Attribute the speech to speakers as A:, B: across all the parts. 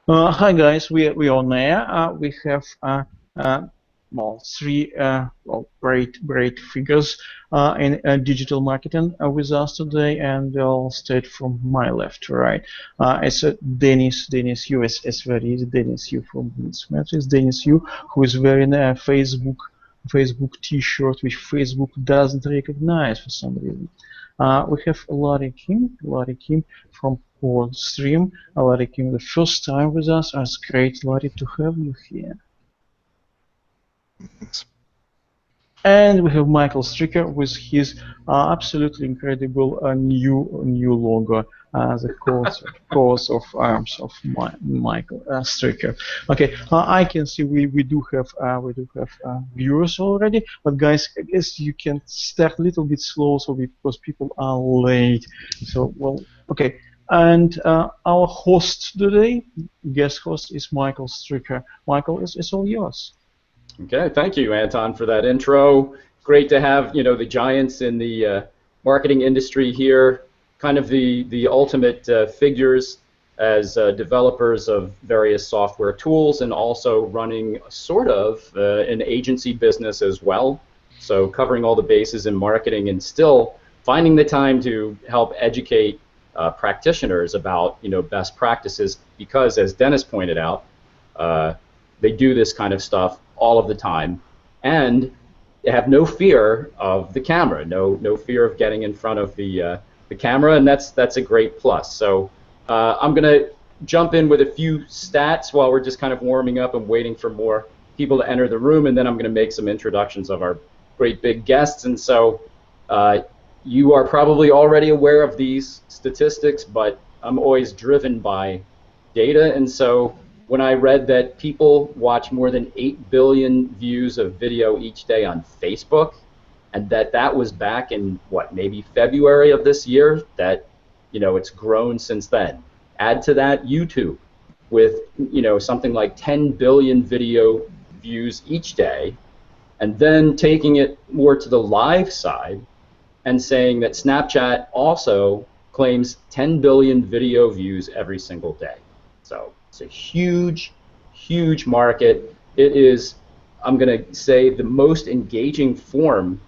A: Hi guys, we on air. We have well three great figures in digital marketing with us today, and they'll start from my left to right. It's Dennis Yu, as very easy. Dennis Yu from Matrix. Dennis Yu, who is wearing a Facebook T-shirt which Facebook doesn't recognize for some reason. We have Larry Kim from Stream. Larry Kim, the first time with us. It's great, Larry, to have you here.
B: Thanks.
A: And we have Michael Stricker with his absolutely incredible new logo, the course of arms of Michael Stricker. Okay, I can see we do have viewers already, but guys, I guess you can start a little bit slow, so because people are late. So well, okay. And our host today, guest host, is Michael Stricker. Michael, it's all yours.
C: Okay, thank you, Anton, for that intro. Great to have the giants in the marketing industry here, kind of the ultimate figures as developers of various software tools, and also running sort of an agency business as well. So covering all the bases in marketing and still finding the time to help educate practitioners about best practices, because as Dennis pointed out, they do this kind of stuff all of the time, and they have no fear of the camera, no fear of getting in front of the camera, and that's a great plus. So I'm going to jump in with a few stats while we're just kind of warming up and waiting for more people to enter the room, and then I'm going to make some introductions of our great big guests. And so you are probably already aware of these statistics, but I'm always driven by data, and so when I read that people watch more than 8 billion views of video each day on Facebook, and that was back in, what, maybe February of this year, that, it's grown since then. Add to that YouTube with, something like 10 billion video views each day, and then taking it more to the live side and saying that Snapchat also claims 10 billion video views every single day. So it's a huge, huge market. It is, I'm going to say, the most engaging form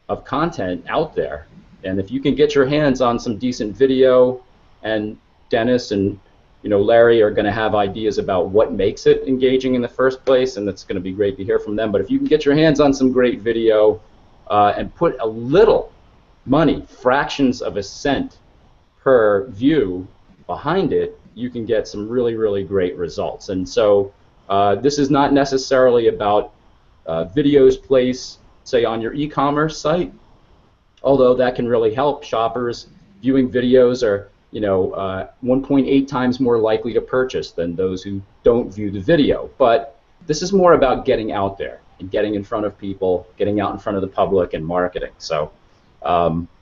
C: of content out there. And if you can get your hands on some decent video, and Dennis and Larry are going to have ideas about what makes it engaging in the first place, and that's going to be great to hear from them. But if you can get your hands on some great video and put a little money, fractions of a cent per view behind it, you can get some really, really great results. And so this is not necessarily about videos placed, say, on your e-commerce site, although that can really help. Shoppers viewing videos are 1.8 times more likely to purchase than those who don't view the video. But this is more about getting out there and getting in front of people, getting out in front of the public, and marketing. So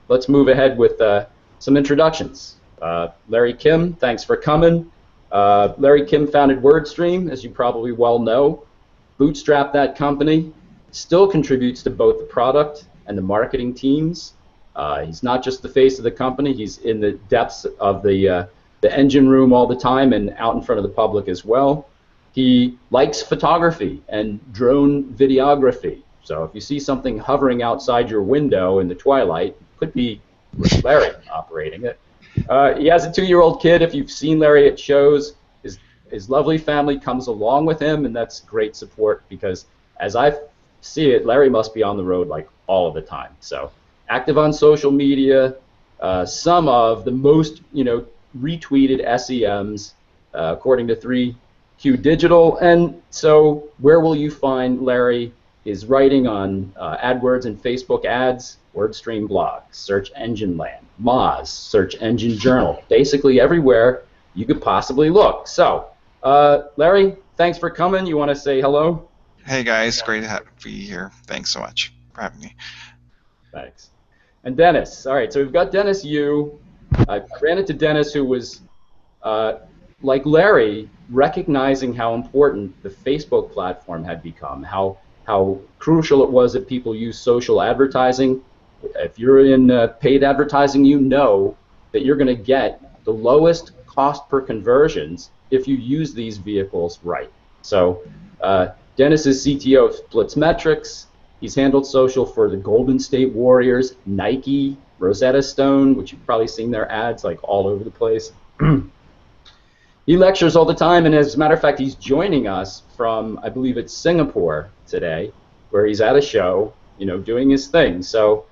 C: let's move ahead with some introductions. Larry Kim, thanks for coming. Larry Kim founded WordStream, as you probably well know, bootstrapped that company, still contributes to both the product and the marketing teams. He's not just the face of the company, he's in the depths of the engine room all the time and out in front of the public as well. He likes photography and drone videography. So if you see something hovering outside your window in the twilight, could be Larry operating it. He has a 2-year-old kid. If you've seen Larry at shows, his lovely family comes along with him, and that's great support, because as I see it, Larry must be on the road like all of the time. So active on social media, some of the most retweeted SEMs according to 3Q Digital. And so where will you find Larry? Is writing on AdWords and Facebook ads, WordStream blog, Search Engine Land, Moz, Search Engine Journal, basically everywhere you could possibly look. So, Larry, thanks for coming. You want to say hello?
B: Hey guys, great to be here. Thanks so much for having me.
C: Thanks. And Dennis. All right, so we've got Dennis Yu. I ran into Dennis, who was, like Larry, recognizing how important the Facebook platform had become, how crucial it was that people use social advertising. If you're in paid advertising, you know that you're going to get the lowest cost per conversions if you use these vehicles right. So Dennis is CTO of Splits Metrics. He's handled social for the Golden State Warriors, Nike, Rosetta Stone, which you've probably seen their ads like all over the place. He lectures all the time, and as a matter of fact, he's joining us from, I believe it's Singapore today, where he's at a show, you know, doing his thing. So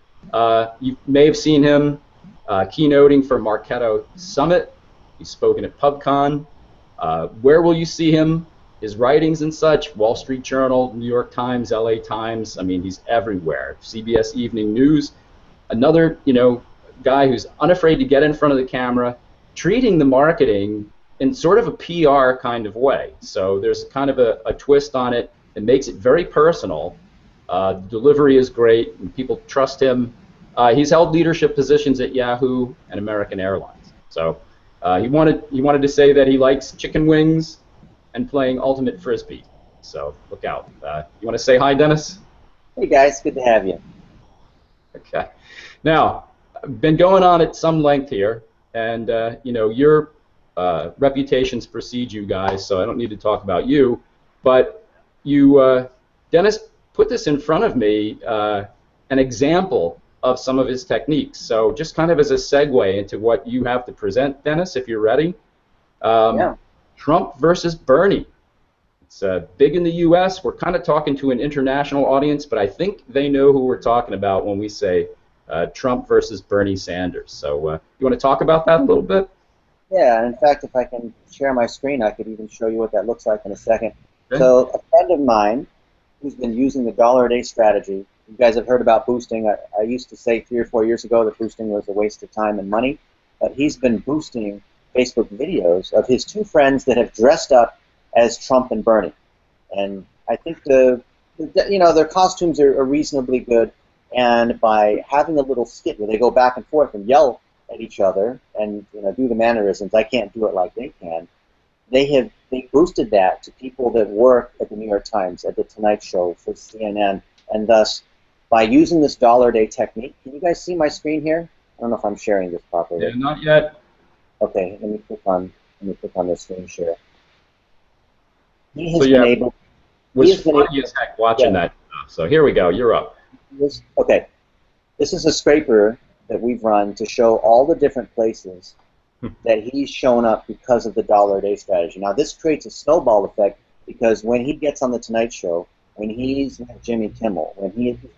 C: you may have seen him keynoting for Marketo Summit. He's spoken at Pubcon. Where will you see him? His writings and such, Wall Street Journal, New York Times, LA Times, I mean, he's everywhere. CBS Evening News. Another, you know, guy who's unafraid to get in front of the camera, treating the marketing in sort of a PR kind of way. So there's kind of a twist on it. It makes it very personal. The delivery is great, and people trust him. He's held leadership positions at Yahoo and American Airlines. So he wanted to say that he likes chicken wings and playing ultimate frisbee. So look out. You want to say hi, Dennis?
D: Hey guys, good to have you.
C: Okay. Now, I've been going on at some length here, and you know, your reputations precede you guys, so I don't need to talk about you. But you, Dennis, put this in front of me, an example of some of his techniques. So just kind of as a segue into what you have to present, Dennis, if you're ready.
D: Yeah.
C: Trump versus Bernie. It's big in the U.S. We're kind of talking to an international audience, but I think they know who we're talking about when we say Trump versus Bernie Sanders. So you want to talk about that a little bit?
D: Yeah, and in fact, if I can share my screen, I could even show you what that looks like in a second.
C: Okay.
D: So a friend of mine who's been using the $1-a-day strategy, you guys have heard about boosting. I used to say 3 or 4 years ago that boosting was a waste of time and money, but he's been boosting Facebook videos of his 2 friends that have dressed up as Trump and Bernie. And I think you know, their costumes are reasonably good, and by having a little skit where they go back and forth and yell at each other and, you know, do the mannerisms, I can't do it like they can. They boosted that to people that work at the New York Times, at the Tonight Show, for CNN, and thus by using this $1-a-day technique. Can you guys see my screen here? I don't know if I'm sharing this properly.
C: Yeah, not yet.
D: Okay, let me click on the screen share. He has been able.
C: Was funny as heck watching that stuff. So here we go. You're up.
D: Okay, this is a scraper that we've run to show all the different places that he's shown up because of the $1-a-day strategy. Now this creates a snowball effect because when he gets on the Tonight Show, when he's with Jimmy Kimmel,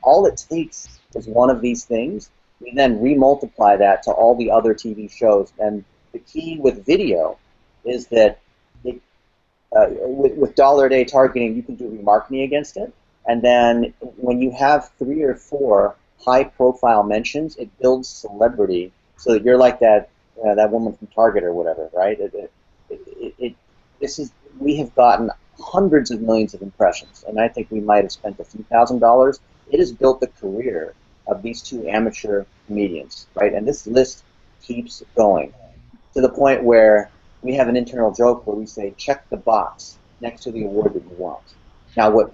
D: all it takes is one of these things. We then remultiply that to all the other TV shows, and the key with video is that with $1-a-day targeting, you can do remarketing against it, and then when you have 3 or 4 high-profile mentions, it builds celebrity, so that you're like that woman from Target or whatever, right? We have gotten hundreds of millions of impressions, and I think we might have spent a few $1,000s. It has built the career of these 2 amateur comedians, right? And this list keeps going to the point where we have an internal joke where we say, check the box next to the award that you want. Now, what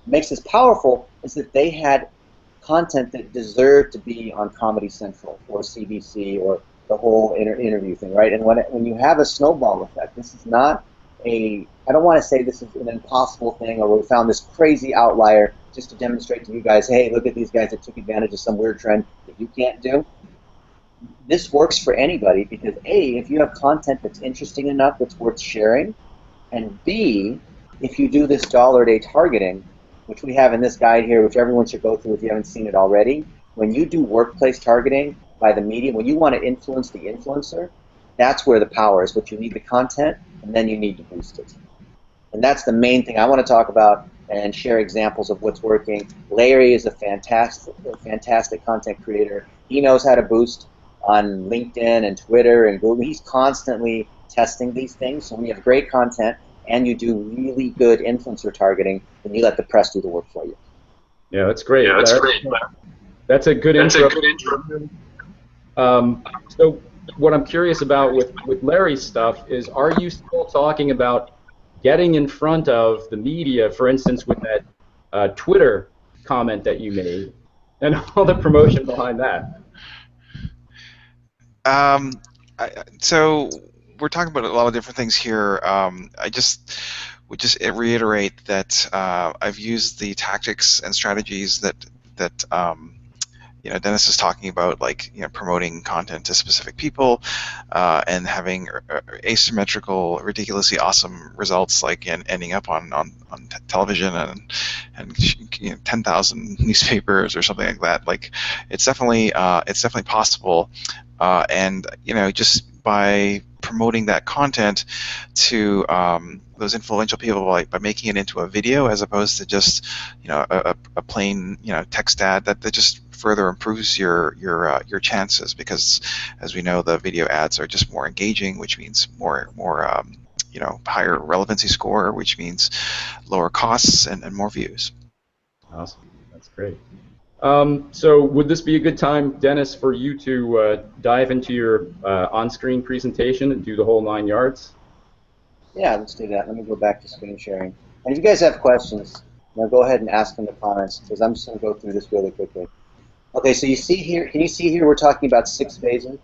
D: makes this powerful is that they had content that deserved to be on Comedy Central or CBC or the whole interview thing, right? And when you have a snowball effect, this is not I don't want to say this is an impossible thing or we found this crazy outlier just to demonstrate to you guys, hey, look at these guys that took advantage of some weird trend that you can't do. This works for anybody because A, if you have content that's interesting enough that's worth sharing, and B, if you do this $1-a-day targeting, which we have in this guide here, which everyone should go through if you haven't seen it already, when you do workplace targeting by the media, when you want to influence the influencer, that's where the power is. But you need the content, and then you need to boost it. And that's the main thing I want to talk about and share examples of what's working. Larry is a fantastic content creator. He knows how to boost on LinkedIn and Twitter and Google. He's constantly testing these things. So when you have great content and you do really good influencer targeting, then you let the press do the work for you.
C: Yeah, that's great. Yeah, that's great. That's a good intro. So what I'm curious about with Larry's stuff is, are you still talking about getting in front of the media, for instance, with that Twitter comment that you made, and all the promotion behind that?
B: So we're talking about a lot of different things here. I just would just reiterate that I've used the tactics and strategies that Dennis is talking about, like promoting content to specific people and having asymmetrical, ridiculously awesome results, like ending up on television and 10,000 newspapers or something like that. Like it's definitely possible, and just by promoting that content to those influential people by making it into a video as opposed to just a plain text ad, that just further improves your chances, because as we know, the video ads are just more engaging, which means more higher relevancy score, which means lower costs and more views.
C: Awesome, that's great. So would this be a good time, Dennis, for you to dive into your on-screen presentation and do the whole 9 yards?
D: Yeah, let's do that. Let me go back to screen sharing. And if you guys have questions, go ahead and ask in the comments, because I'm just going to go through this really quickly. Okay, so you see here, can you see here we're talking about 6 phases,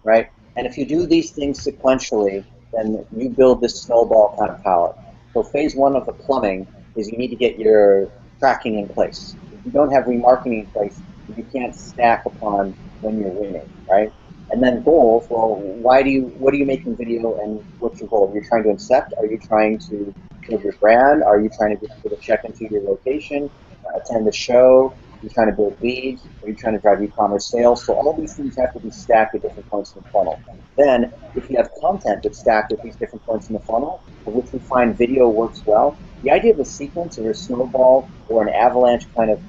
D: right? And if you do these things sequentially, then you build this snowball kind of power. So phase 1 of the plumbing is you need to get your tracking in place. If you don't have remarketing in place, you can't stack upon when you're winning, right? And then goals, well, what are you making video, and what's your goal? Are you trying to incept? Are you trying to build your brand? Are you trying to get people to check into your location, attend the show? Are you trying to build leads? Are you trying to drive e-commerce sales? So all these things have to be stacked at different points in the funnel. Then, if you have content that's stacked at these different points in the funnel, of which we find video works well, the idea of a sequence or a snowball or an avalanche kind of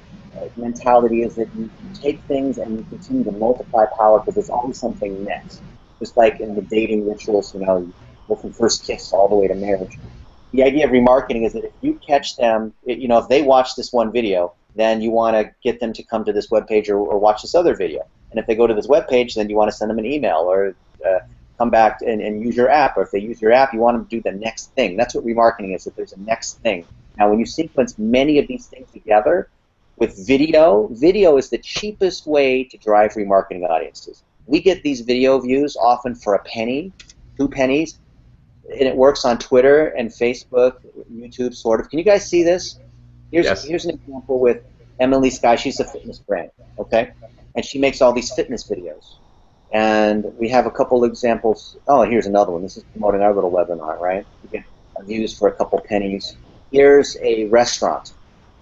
D: mentality is that you take things and you continue to multiply power, because there's always something next. Just like in the dating rituals, you go from first kiss all the way to marriage. The idea of remarketing is that if you catch them, if they watch this one video, then you want to get them to come to this webpage or watch this other video. And if they go to this webpage, then you want to send them an email or come back and use your app. Or if they use your app, you want them to do the next thing. That's what remarketing is, that there's a next thing. Now, when you sequence many of these things together with video is the cheapest way to drive remarketing audiences. We get these video views often for a penny, 2 pennies, and it works on Twitter and Facebook, YouTube, sort of. Can you guys see this? Here's an example with Emily Skye. She's a fitness brand, okay? And she makes all these fitness videos. And we have a couple examples. Oh, here's another one. This is promoting our little webinar, right? You get views for a couple pennies. Here's a restaurant.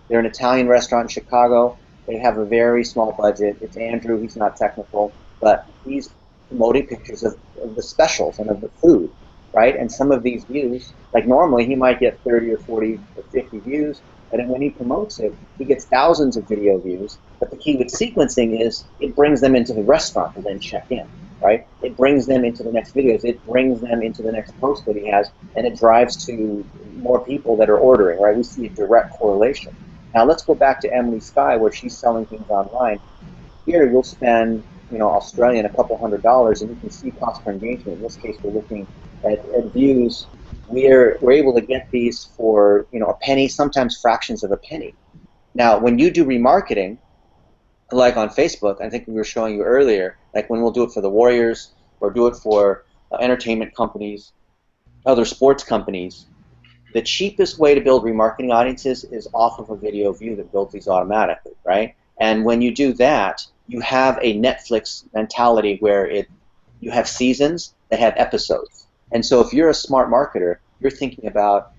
D: They're an Italian restaurant in Chicago. They have a very small budget. It's Andrew. He's not technical, but he's promoting pictures of the specials and of the food, right? And some of these views, like normally he might get 30 or 40 or 50 views, but when he promotes it, he gets thousands of video views. But the key with sequencing is it brings them into the restaurant to then check in, right? It brings them into the next videos. It brings them into the next post that he has, and it drives to more people that are ordering, right? We see a direct correlation. Now let's go back to Emily Skye, where she's selling things online. Here you'll spend, Australian, a couple $100, and you can see cost per engagement. In this case, we're looking at views. We're able to get these for a penny, sometimes fractions of a penny. Now, when you do remarketing, like on Facebook, I think we were showing you earlier, like when we'll do it for the Warriors or do it for entertainment companies, other sports companies, the cheapest way to build remarketing audiences is off of a video view that builds these automatically, right? And when you do that, you have a Netflix mentality where you have seasons that have episodes. And so if you're a smart marketer, you're thinking about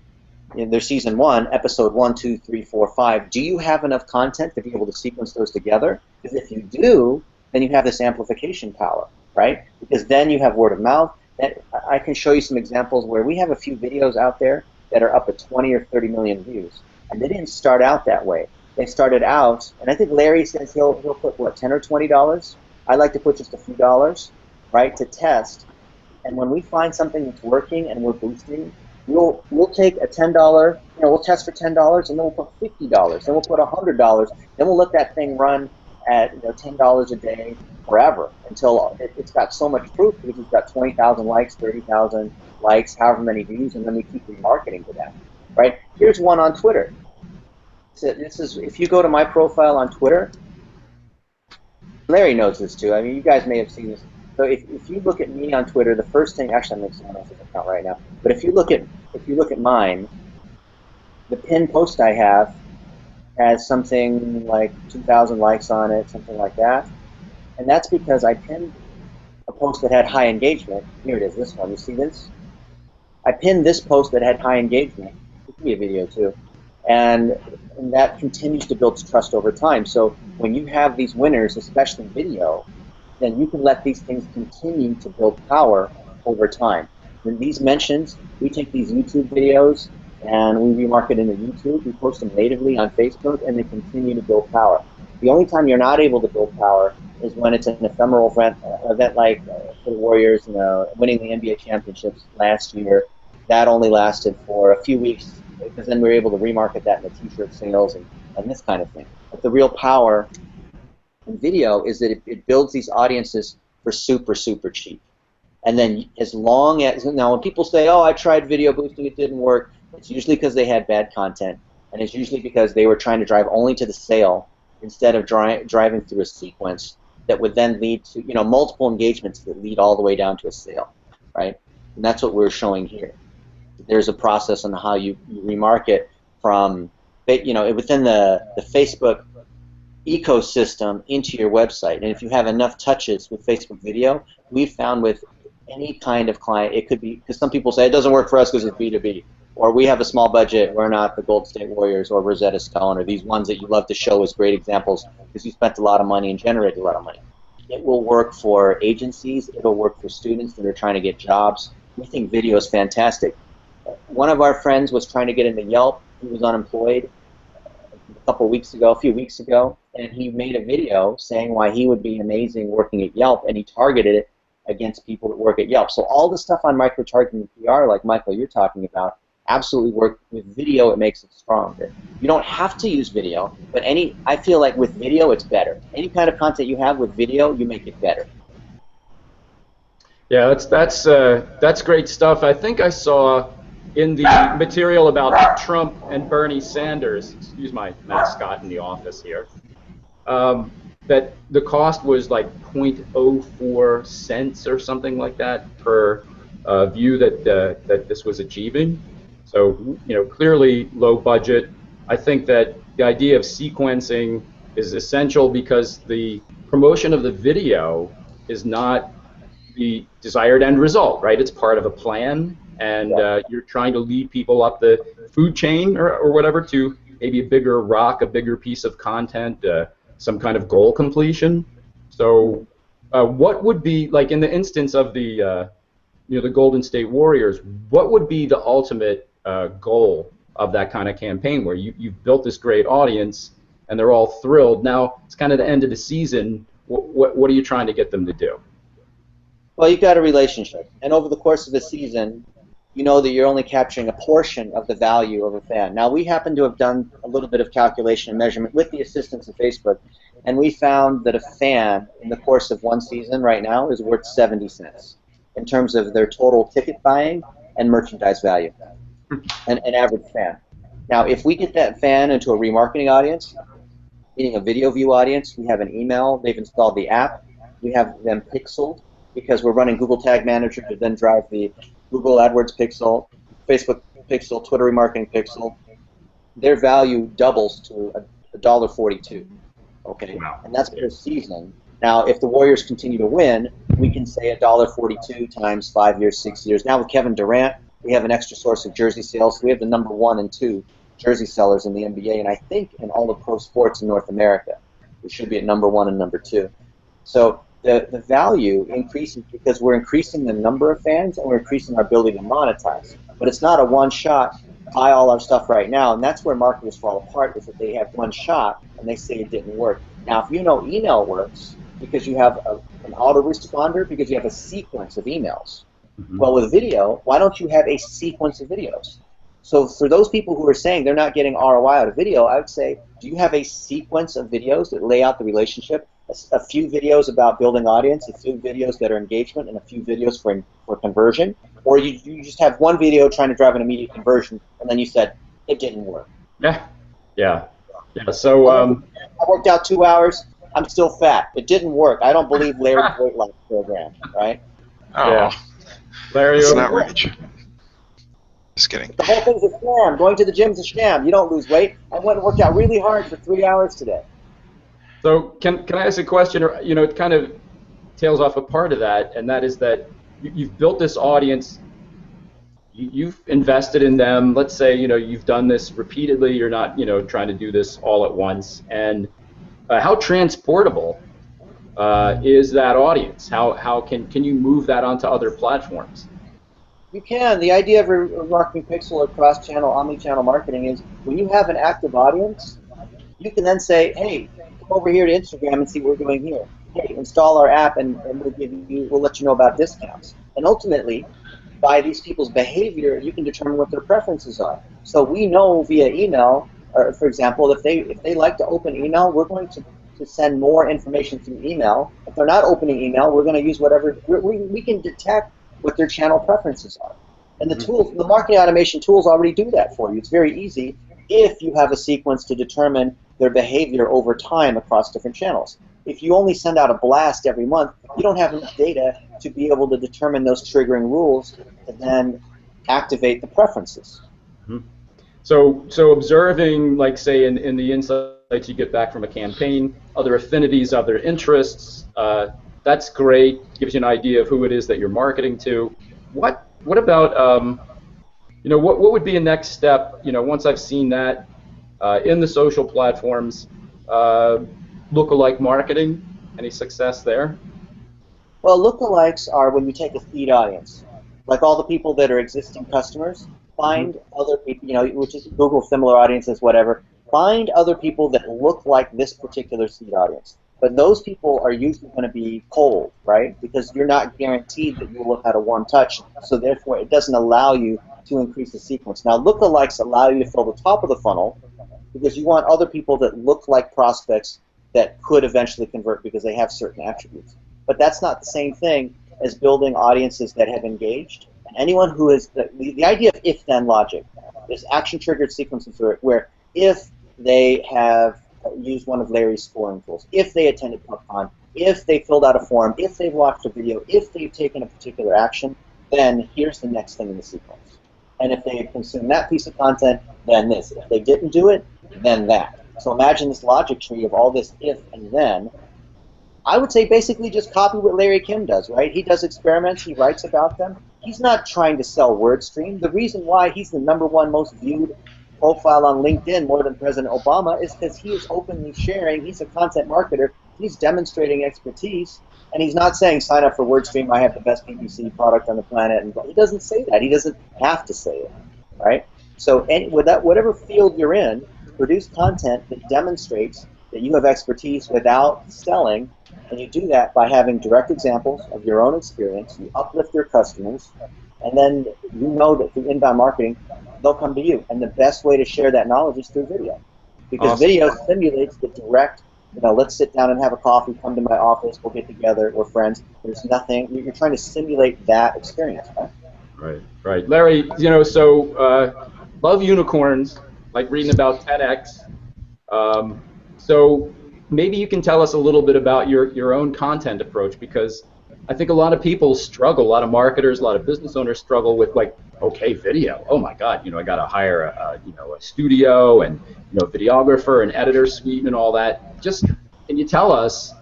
D: their season 1, episode 1, 2, 3, 4, 5. Do you have enough content to be able to sequence those together? Because if you do, then you have this amplification power, right? Because then you have word of mouth. I can show you some examples where we have a few videos out there that are up at 20 or 30 million views. And they didn't start out that way. They started out, and I think Larry says he'll put, what, $10 or $20? I like to put just a few dollars, right, to test. And when we find something that's working and we're boosting, we'll take a $10, we'll test for $10, and then we'll put $50, then we'll put $100, then we'll let that thing run at $10 a day forever until it's got so much proof, because it's got 20,000 likes, 30,000 likes, however many views, and then we keep remarketing to that, right? Here's one on Twitter. This is, if you go to my profile on Twitter, Larry knows this too. I mean, you guys may have seen this. So if you look at me on Twitter, the first thing, actually I'm in someone else's account right now, but if you look at mine, the pinned post I have has something like 2,000 likes on it, something like that. And that's because I pinned a post that had high engagement. Here it is, this one. You see this? I pinned this post that had high engagement. It could be a video too. And that continues to build trust over time. So when you have these winners, especially video, then you can let these things continue to build power over time. When these mentions, we take these YouTube videos and we remarket into YouTube, we post them natively on Facebook, and they continue to build power. The only time you're not able to build power is when it's an ephemeral event like for the Warriors, winning the NBA championships last year. That only lasted for a few weeks, because then we were able to remarket that in the t-shirt sales and this kind of thing. But the real power in video is that it builds these audiences for super, super cheap. And then as long as, now when people say, oh, I tried video boosting, it didn't work, it's usually because they had bad content, and it's usually because they were trying to drive only to the sale instead of driving through a sequence that would then lead to, multiple engagements that lead all the way down to a sale, right? And that's what we're showing here. There's a process on how you remarket from, within the Facebook ecosystem into your website. And if you have enough touches with Facebook video, we've found with any kind of client, it could be, because some people say it doesn't work for us because it's B2B, or we have a small budget, we're not the Golden State Warriors or Rosetta Stone, or these ones that you love to show as great examples because you spent a lot of money and generated a lot of money. It will work for agencies, it'll work for students that are trying to get jobs. We think video is fantastic. One of our friends was trying to get into Yelp. He was unemployed a few weeks ago, and he made a video saying why he would be amazing working at Yelp, and he targeted it against people that work at Yelp. So all the stuff on micro-targeting PR, like Michael, you're talking about, absolutely work. With video, it makes it stronger. You don't have to use video, but I feel like with video, it's better. Any kind of content you have with video, you make it better.
C: Yeah, that's great stuff. I think I saw in the material about Trump and Bernie Sanders, excuse my mascot in the office here, that the cost was like 0.04 cents or something like that per view that this was achieving. So clearly low budget. I think that the idea of sequencing is essential because the promotion of the video is not the desired end result, right? It's part of a plan, and you're trying to lead people up the food chain or whatever to maybe a bigger rock, a bigger piece of content, some kind of goal completion. So what would be, like in the instance of the the Golden State Warriors, what would be the ultimate goal of that kind of campaign where you've built this great audience and they're all thrilled? Now it's kind of the end of the season. What are you trying to get them to do?
D: Well, you've got a relationship, and over the course of the season, you know that you're only capturing a portion of the value of a fan. Now, we happen to have done a little bit of calculation and measurement with the assistance of Facebook, and we found that a fan in the course of one season right now is worth 70 cents in terms of their total ticket buying and merchandise value, an average fan. Now, if we get that fan into a remarketing audience, meaning a video view audience, we have an email, they've installed the app, we have them pixeled, because we're running Google Tag Manager to then drive the Google AdWords pixel, Facebook pixel, Twitter remarketing pixel. Their value doubles to $1.42. Okay, wow. And that's per season. Now, if the Warriors continue to win, we can say $1.42 times 5 years, 6 years. Now with Kevin Durant, we have an extra source of jersey sales. So we have the number 1 and 2 jersey sellers in the NBA, and I think in all the pro sports in North America. We should be at number 1 and number 2. So the value increases because we're increasing the number of fans and we're increasing our ability to monetize. But it's not a one-shot, buy all our stuff right now, and that's where marketers fall apart, is that they have one shot and they say it didn't work. Now, if you know email works because you have an autoresponder, because you have a sequence of emails. Well, with video, why don't you have a sequence of videos? So for those people who are saying they're not getting ROI out of video, I would say, do you have a sequence of videos that lay out the relationship? A few videos about building audience, a few videos that are engagement, and a few videos for conversion? Or you just have one video trying to drive an immediate conversion, and then you said, it didn't work.
C: Yeah. So
D: I worked out 2 hours. I'm still fat. It didn't work. I don't believe Larry's weight loss program, right?
B: Oh,
C: Yeah. Larry,
B: that's an
C: over.
B: outrage. Just kidding.
D: The whole thing's a sham. Going to the gym's a sham. You don't lose weight. I went and worked out really hard for 3 hours today.
C: So can I ask a question? Or, you know, it kind of tails off a part of that, and that is that you've built this audience. You've invested in them. Let's say, you know, you've done this repeatedly. You're not, you know, trying to do this all at once. And how transportable is that audience? How can you move that onto other platforms?
D: You can. The idea of remarketing pixel or cross-channel, omni-channel marketing is when you have an active audience, you can then say, hey, come over here to Instagram and see what we're doing here. Hey, install our app and we'll let you know about discounts. And ultimately, by these people's behavior, you can determine what their preferences are. So we know via email, or for example, if they like to open email, we're going to send more information through email. If they're not opening email, we're going to use whatever, we can detect what their channel preferences are. And the tools, the marketing automation tools already do that for you. It's very easy if you have a sequence to determine their behavior over time across different channels. If you only send out a blast every month, you don't have enough data to be able to determine those triggering rules and then activate the preferences.
C: Mm-hmm. So observing, like say in the insights you get back from a campaign, other affinities, other interests, that's great. Gives you an idea of who it is that you're marketing to. What about you know, what would be a next step? You know, once I've seen that in the social platforms, lookalike marketing. Any success there?
D: Well, lookalikes are when you take a feed audience, like all the people that are existing customers. Find other people, you know, which is Google similar audiences, whatever. Find other people that look like this particular seed audience. But those people are usually going to be cold, right? Because you're not guaranteed that you'll look at a warm touch, so therefore it doesn't allow you to increase the sequence. Now, lookalikes allow you to fill the top of the funnel because you want other people that look like prospects that could eventually convert because they have certain attributes. But that's not the same thing as building audiences that have engaged. And anyone who is, the idea of if-then logic, there's action-triggered sequences where if they have used one of Larry's scoring tools, if they attended Pubcon, if they filled out a form, if they've watched a video, if they've taken a particular action, then here's the next thing in the sequence. And if they consume that piece of content, then this. If they didn't do it, then that. So imagine this logic tree of all this if and then. I would say basically just copy what Larry Kim does, right? He does experiments, he writes about them. He's not trying to sell WordStream. The reason why he's the #1 most viewed profile on LinkedIn more than President Obama is because he is openly sharing. He's a content marketer. He's demonstrating expertise, and he's not saying sign up for WordStream, I have the best PPC product on the planet. And he doesn't say that. He doesn't have to say it, right? So whatever field you're in, produce content that demonstrates that you have expertise without selling, and you do that by having direct examples of your own experience. You uplift your customers, and then you know that through inbound marketing, they'll come to you. And the best way to share that knowledge is through video. Because
C: Awesome.
D: video simulates the direct, you know, let's sit down and have a coffee, come to my office, we'll get together, we're friends. There's nothing, you're trying to simulate that experience, right?
C: Right, right. Larry, you know, so love unicorns, like reading about TEDx. So maybe you can tell us a little bit about your own content approach, because I think a lot of people struggle, a lot of marketers, a lot of business owners struggle with, like, okay, video. Oh my God, you know, I got to hire a studio and, you know, videographer and editor suite and all that. Just can you tell us,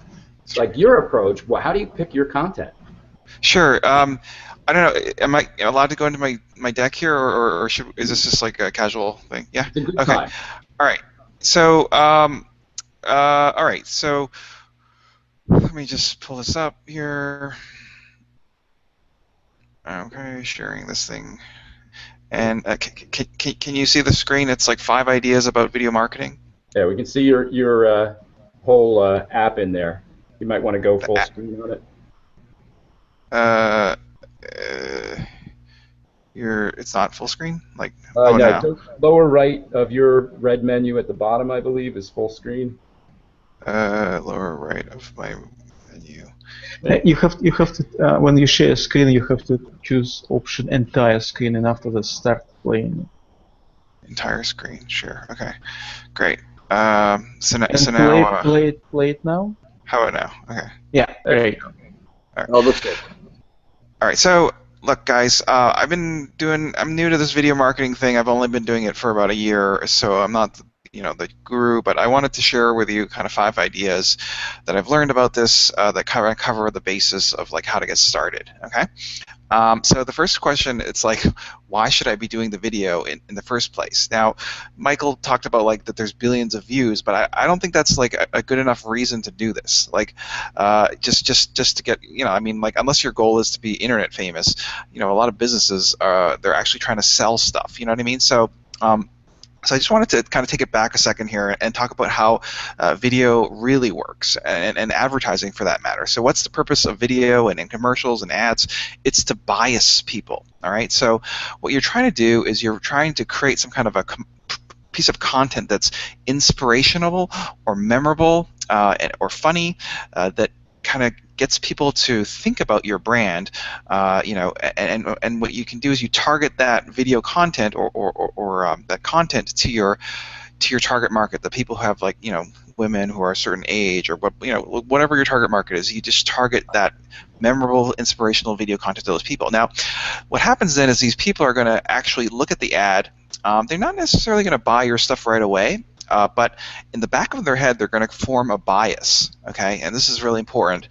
C: like, your approach? Well, how do you pick your content?
B: Sure. I don't know. Am I allowed to go into my deck here, or is this just like a casual thing? Yeah.
C: It's a good
B: Okay.
C: time.
B: All right. So all right. So let me just pull this up here. Okay, sharing this thing. And can you see the screen? It's like 5 ideas about video marketing.
C: Yeah, we can see your whole app in there. You might want to go full screen on it.
B: It's not full screen? Like,
C: No,
B: no.
C: just lower right of your red menu at the bottom, I believe, is full screen.
B: Lower right of my menu.
A: You have to when you share a screen, you have to choose option entire screen, and after that start playing.
B: Entire screen, sure. Okay, great. So
A: And
B: now
A: play it now.
B: How about now? Okay.
A: Yeah, great.
D: Oh, looks good.
B: All right. So look, guys, I'm new to this video marketing thing. I've only been doing it for about a year, so I'm not the guru, but I wanted to share with you kind of 5 ideas that I've learned about this that kind of cover the basis of like how to get started. Okay. So the first question, it's like, why should I be doing the video in the first place? Now, Michael talked about like that there's billions of views, but I don't think that's like a good enough reason to do this. Like, just to get, I mean, like unless your goal is to be internet famous, a lot of businesses they're actually trying to sell stuff. You know what I mean? So. So I just wanted to kind of take it back a second here and talk about how video really works and advertising for that matter. So what's the purpose of video and commercials and ads? It's to bias people, all right? So what you're trying to do is you're trying to create some kind of a piece of content that's inspirational or memorable or funny that kind of gets people to think about your brand, and what you can do is you target that video content or that content to your target market, the people who have like women who are a certain age or whatever your target market is. You just target that memorable, inspirational video content to those people. Now, what happens then is these people are going to actually look at the ad. They're not necessarily going to buy your stuff right away. But in the back of their head, they're going to form a bias, okay? And this is really important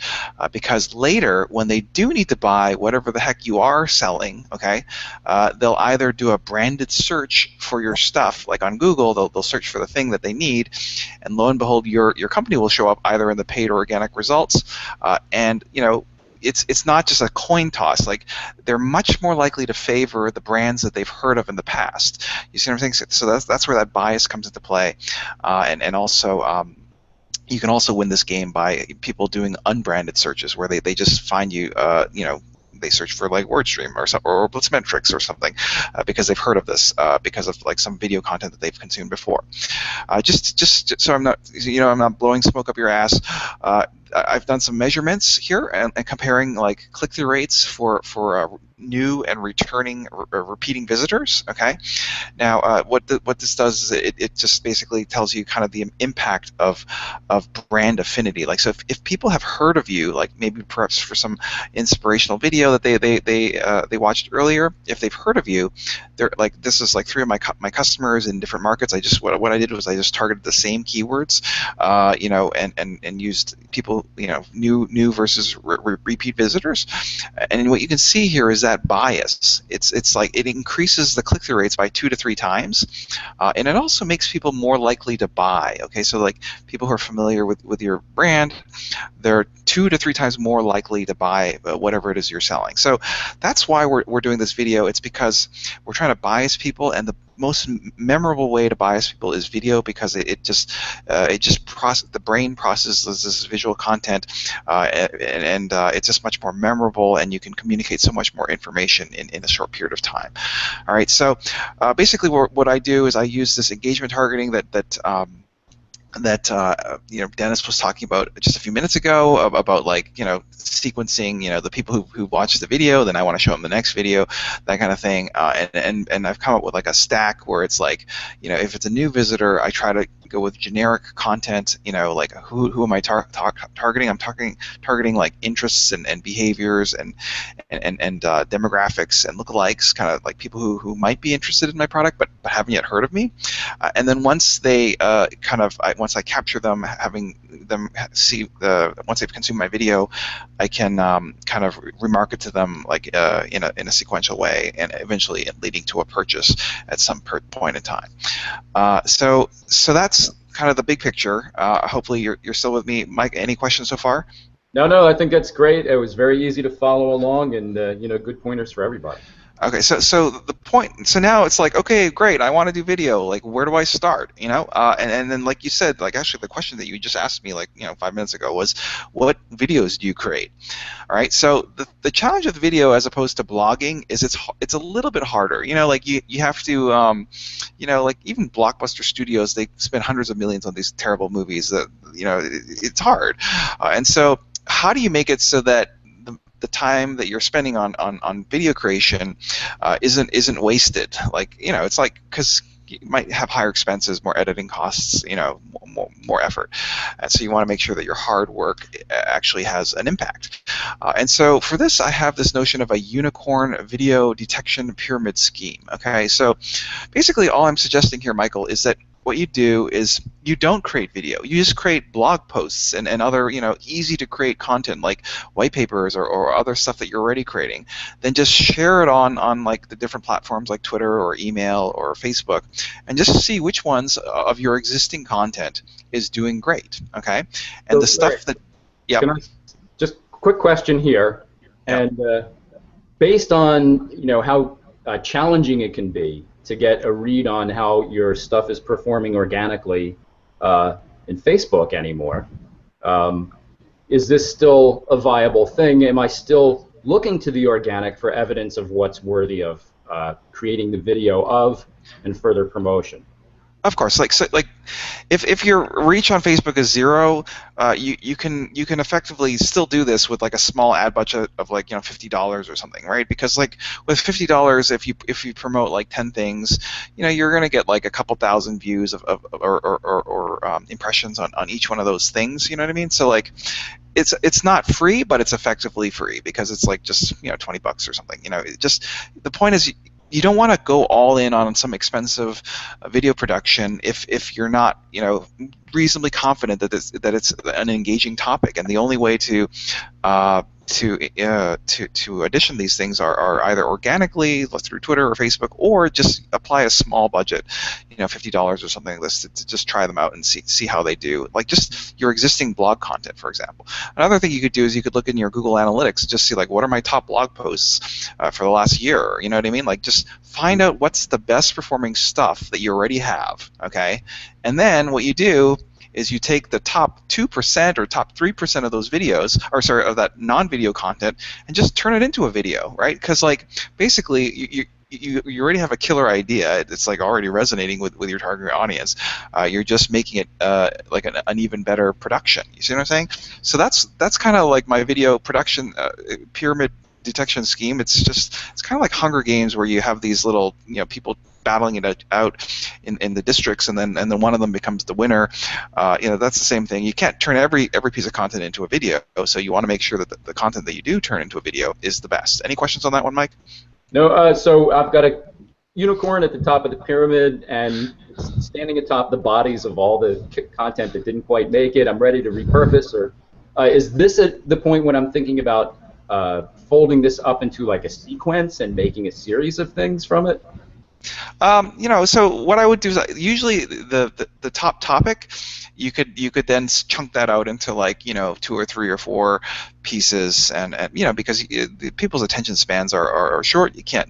B: because later, when they do need to buy whatever the heck you are selling, okay, they'll either do a branded search for your stuff, like on Google, they'll search for the thing that they need, and lo and behold, your company will show up either in the paid or organic results, and it's not just a coin toss. Like, they're much more likely to favor the brands that they've heard of in the past. You see what I'm saying? So that's where that bias comes into play, and also you can also win this game by people doing unbranded searches where they just find you, they search for like WordStream or Blitzmetrics or something because they've heard of this because of like some video content that they've consumed before. Just so I'm not blowing smoke up your ass. I've done some measurements here and comparing like click-through rates for new and returning repeating visitors. Okay, now what this does is it just basically tells you kind of the impact of brand affinity. Like, so if people have heard of you, like maybe perhaps for some inspirational video that they watched earlier, if they've heard of you, they're like, this is like 3 of my customers in different markets. What I did was I just targeted the same keywords, and used people, new versus repeat visitors. And what you can see here is that bias. It's like it increases the click-through rates by 2 to 3 times, and it also makes people more likely to buy. Okay, so like people who are familiar with your brand, they're 2 to 3 times more likely to buy whatever it is you're selling. So that's why we're doing this video. It's because we're trying to bias people, and the most memorable way to bias people is video, because the brain processes this visual content, and it's just much more memorable, and you can communicate so much more information in a short period of time. All right, so basically what I do is I use this engagement targeting that Dennis was talking about just a few minutes ago, about like sequencing the people who watch the video, then I want to show them the next video, that kind of thing, and I've come up with like a stack where it's like, if it's a new visitor, I try to go with generic content, like who am I targeting? I'm targeting like interests and behaviors and demographics and lookalikes, kind of like people who might be interested in my product but haven't yet heard of me, and then once they once I capture them, having them see once they've consumed my video, I can kind of remarket to them like in a sequential way, and eventually leading to a purchase at some point in time. So that's kind of the big picture. Hopefully you're still with me, Mike. Any questions so far?
C: No, I think that's great. It was very easy to follow along, and good pointers for everybody.
B: Okay, so the point. So now it's like, okay, great. I want to do video. Like, where do I start? And then like you said, like actually the question that you just asked me 5 minutes ago was, what videos do you create? All right. So the challenge with video as opposed to blogging is it's a little bit harder. Like you have to, like even Blockbuster Studios, they spend hundreds of millions on these terrible movies. That it's hard, and so how do you make it so that the time that you're spending on video creation isn't wasted? Like, it's like, because you might have higher expenses, more editing costs, more effort, and so you want to make sure that your hard work actually has an impact. And so for this, I have this notion of a unicorn video detection pyramid scheme. Okay, so basically all I'm suggesting here, Michael, is that what you do is you don't create video. You just create blog posts and other easy to create content like white papers or other stuff that you're already creating. Then just share it on like the different platforms like Twitter or email or Facebook, and just see which ones of your existing content is doing great. Okay, and
C: So,
B: the stuff that
C: Can I just quick question here, and based on how challenging it can be to get a read on how your stuff is performing organically in Facebook anymore, is this still a viable thing? Am I still looking to the organic for evidence of what's worthy of creating the video of and further promotion?
B: Of course, like if your reach on Facebook is 0, you can effectively still do this with like a small ad budget of like $50 or something, right? Because like with $50, if you promote like 10 things, you're gonna get like a couple thousand views or impressions on each one of those things. You know what I mean? So like it's not free, but it's effectively free because it's like just $20 or something. The point is, you don't want to go all in on some expensive video production if you're not reasonably confident that it's an engaging topic, and the only way to audition these things are either organically through Twitter or Facebook, or just apply a small budget, $50 or something like this, to just try them out and see how they do. Like just your existing blog content, for example. Another thing you could do is you could look in your Google Analytics and just see like what are my top blog posts for the last year. You know what I mean? Like just find out what's the best performing stuff that you already have. Okay, and then what you do is you take the top 2% or top 3% of those videos, or sorry, of that non-video content, and just turn it into a video, right? Because like basically you already have a killer idea. It's like already resonating with your target audience. You're just making it like an even better production. You see what I'm saying? So that's kind of like my video production pyramid detection scheme. It's kind of like Hunger Games, where you have these little people battling it out in the districts, and then one of them becomes the winner. That's the same thing. You can't turn every piece of content into a video, so you want to make sure that the content that you do turn into a video is the best. Any questions on that one, Mike?
C: No. So I've got a unicorn at the top of the pyramid, and standing atop the bodies of all the content that didn't quite make it. I'm ready to repurpose. Or is this at the point when I'm thinking about folding this up into like a sequence and making a series of things from it?
B: So what I would do is usually the top topic, you could then chunk that out into like 2 or 3 or 4 pieces, and because people's attention spans are short, you can't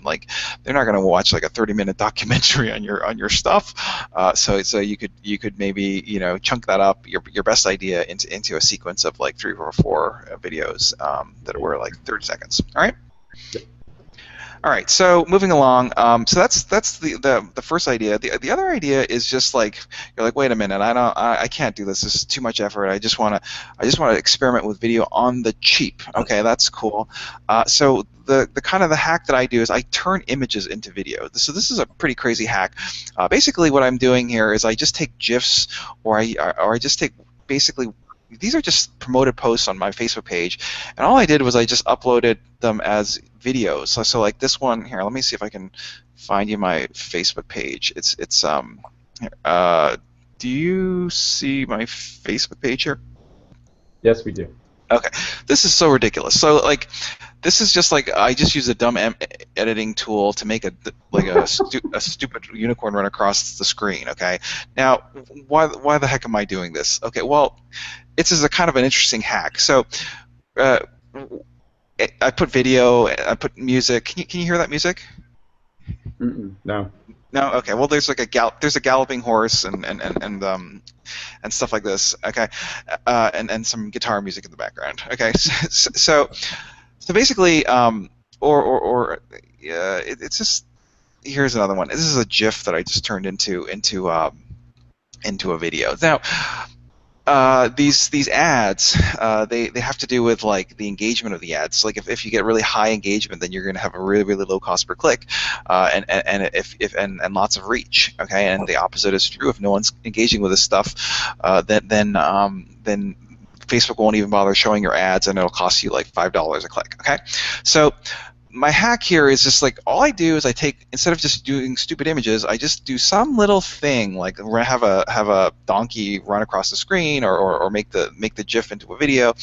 B: they're not going to watch like a 30-minute documentary on your stuff. So you could maybe chunk that up, your best idea into a sequence of like 3 or 4 videos that were like 30 seconds. All right. All right, so moving along, so that's the first idea. The other idea is just like you're like, wait a minute, I can't do this. This is too much effort. I just want to experiment with video on the cheap. Okay, that's cool. So the kind of the hack that I do is I turn images into video. So this is a pretty crazy hack. Basically, what I'm doing here is I just take GIFs, or I just take basically. These are just promoted posts on my Facebook page, and all I did was I just uploaded them as videos. So like this one here, let me see if I can find you my Facebook page. It's do you see my Facebook page here?
C: Yes, we do.
B: Okay, this is so ridiculous. So like, this is just like I just use a dumb editing tool to make a stupid unicorn run across the screen. Okay, now why the heck am I doing this? Okay, well, it's a kind of an interesting hack. So I put video, I put music. Can you hear that music?
C: No.
B: No. Okay. Well, there's like there's a galloping horse and stuff like this. Okay, and some guitar music in the background. Okay. So basically, it's just, here's another one. This is a GIF that I just turned into a video. Now, these ads, they have to do with like the engagement of the ads. Like if you get really high engagement, then you're going to have a really low cost per click, and lots of reach. Okay, and the opposite is true. If no one's engaging with this stuff, then Facebook won't even bother showing your ads, and it'll cost you like $5 a click. Okay, so my hack here is just like all I do is I take, instead of just doing stupid images, I just do some little thing like have a donkey run across the screen, or make the GIF into a video,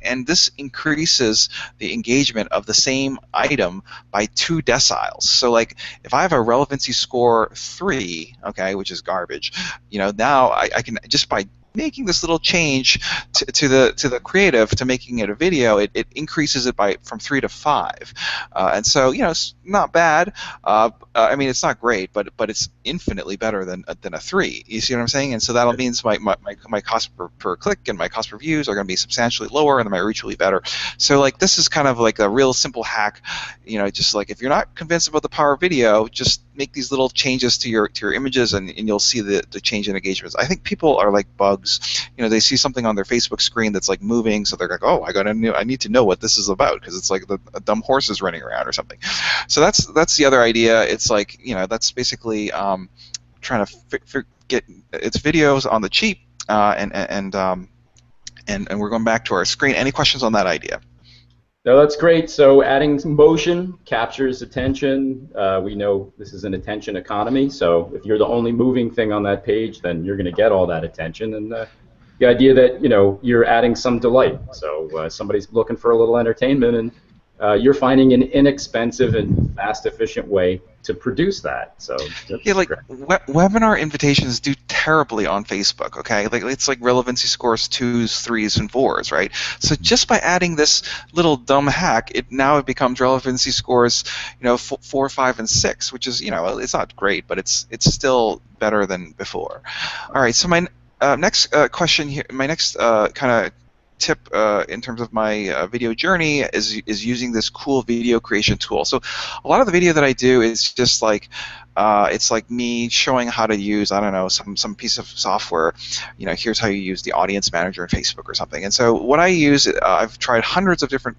B: and this increases the engagement of the same item by 2 deciles. So like if I have a relevancy score 3, okay, which is garbage, now I can just by making this little change to the creative, to making it a video, it increases it from 3 to 5, and so it's not bad. I mean, it's not great, but it's infinitely better than a 3. You see what I'm saying? And so that means my cost per click and my cost per views are going to be substantially lower, and my reach will be better. So like this is kind of like a real simple hack. Just like if you're not convinced about the power of video, just make these little changes to your images, and you'll see the change in engagements. I think people are like bugs. They see something on their Facebook screen that's like moving, so they're like, oh, I need to know what this is about, because it's like a dumb horse is running around or something. So that's the other idea. It's like that's basically trying to get its videos on the cheap, and we're going back to our screen. Any questions on that idea?
C: No, that's great. So adding motion captures attention. We know this is an attention economy, so if you're the only moving thing on that page, then you're going to get all that attention. And the idea that you're adding some delight. So somebody's looking for a little entertainment, and you're finding an inexpensive and fast, efficient way to produce that. So
B: yeah, like webinar invitations do terribly on Facebook. Okay, like it's like relevancy scores 2s, 3s, and 4s, right? So just by adding this little dumb hack, it becomes relevancy scores, 4, 5, and 6, which is it's not great, but it's still better than before. All right, so my next question here, my next kind of tip in terms of my video journey is using this cool video creation tool. So a lot of the video that I do is just like it's like me showing how to use, I don't know, some piece of software. Here's how you use the audience manager in Facebook or something. And so what I use, I've tried hundreds of different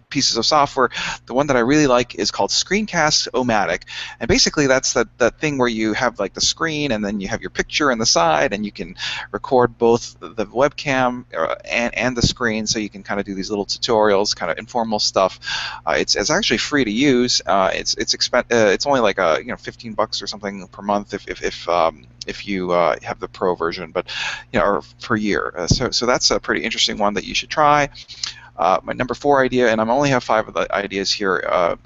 B: pieces of software. The one that I really like is called Screencast-O-Matic, and basically that's that thing where you have like the screen, and then you have your picture on the side, and you can record both the webcam and the screen, so you can kind of do these little tutorials, kind of informal stuff. It's actually free to use. It's only like $15 or something per month if you have the pro version, but or per year. So that's a pretty interesting one that you should try. My number 4 idea, and I only have 5 of the ideas here.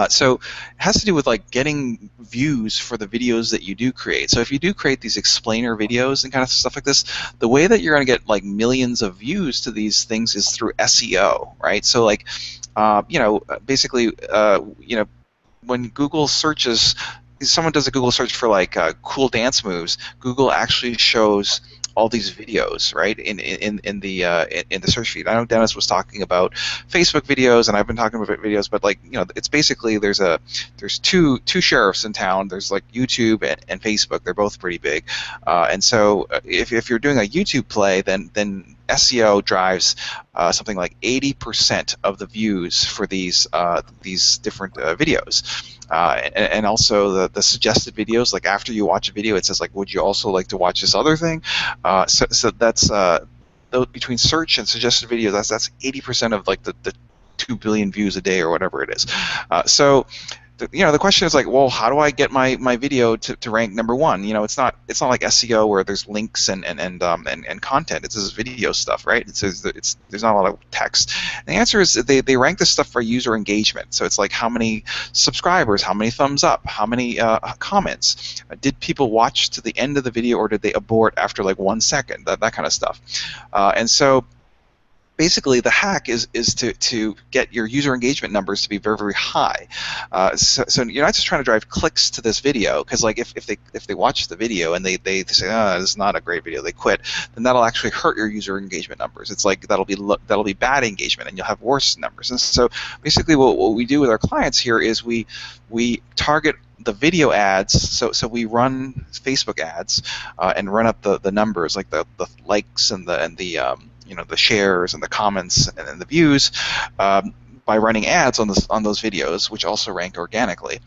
B: So it has to do with like getting views for the videos that you do create. So if you do create these explainer videos and kind of stuff like this, the way that you're going to get like millions of views to these things is through SEO, right? So like, basically, when Google searches, someone does a Google search for like cool dance moves, Google actually shows all these videos, right, in the search feed. I know Dennis was talking about Facebook videos, and I've been talking about videos, but like it's basically there's two sheriffs in town. There's like YouTube and Facebook. They're both pretty big, and so if you're doing a YouTube play, then SEO drives something like 80% of the views for these different videos. And also the suggested videos, like after you watch a video, it says like, would you also like to watch this other thing? So that's between search and suggested videos, that's 80% of like the 2 billion views a day or whatever it is. So the question is like, well, how do I get my video to rank number 1? It's not like SEO where there's links and content. It's just video stuff, right? There's not a lot of text. And the answer is they rank this stuff for user engagement. So it's like how many subscribers, how many thumbs up, how many comments. Did people watch to the end of the video, or did they abort after like 1 second? That kind of stuff. And so basically, the hack is to get your user engagement numbers to be very, very high. So you're not just trying to drive clicks to this video, because like if they watch the video and they say, oh, this is not a great video, they quit, then that'll actually hurt your user engagement numbers. It's like that'll be bad engagement, and you'll have worse numbers. And so basically, what we do with our clients here is we target the video ads, so we run Facebook ads and run up the numbers, like the likes and the the shares and the comments and the views, by running ads on those videos, which also rank organically.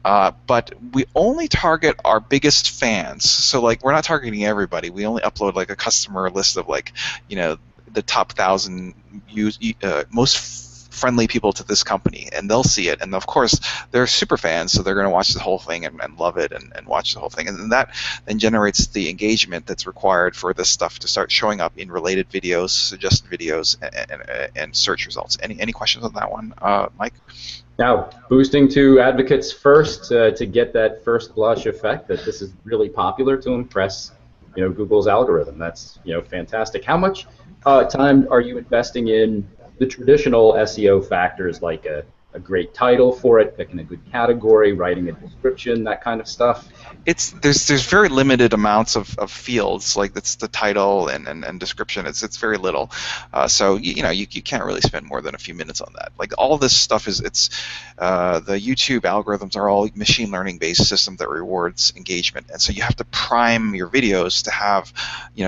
B: But we only target our biggest fans. So like we're not targeting everybody. We only upload like a customer list of like the top 1,000 most friendly people to this company, and they'll see it, and of course they're super fans, so they're going to watch the whole thing and love it and watch the whole thing, and that then generates the engagement that's required for this stuff to start showing up in related videos, suggested videos, and search results. Any questions on that one, Mike?
C: Now, boosting to advocates first to get that first blush effect that this is really popular to impress Google's algorithm. That's fantastic. How much time are you investing in the traditional SEO factors, like a great title for it, picking a good category, writing a description, that kind of stuff?
B: There's very limited amounts of fields, like that's the title and description. It's very little, so you can't really spend more than a few minutes on that. Like all this stuff the YouTube algorithms are all machine learning based system that rewards engagement, and so you have to prime your videos to have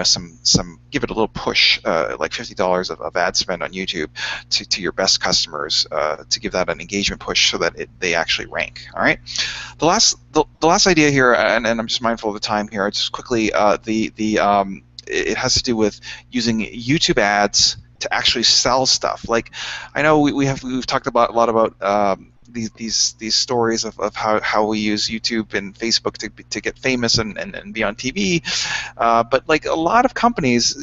B: some give it a little push, like $50 of ad spend on YouTube to your best customers, to give that an engagement push so that they actually rank. All right, the last idea here, and I'm just mindful of the time here. Just quickly, it has to do with using YouTube ads to actually sell stuff. Like, I know we've talked a lot about these stories of how we use YouTube and Facebook to get famous and be on TV, but like a lot of companies,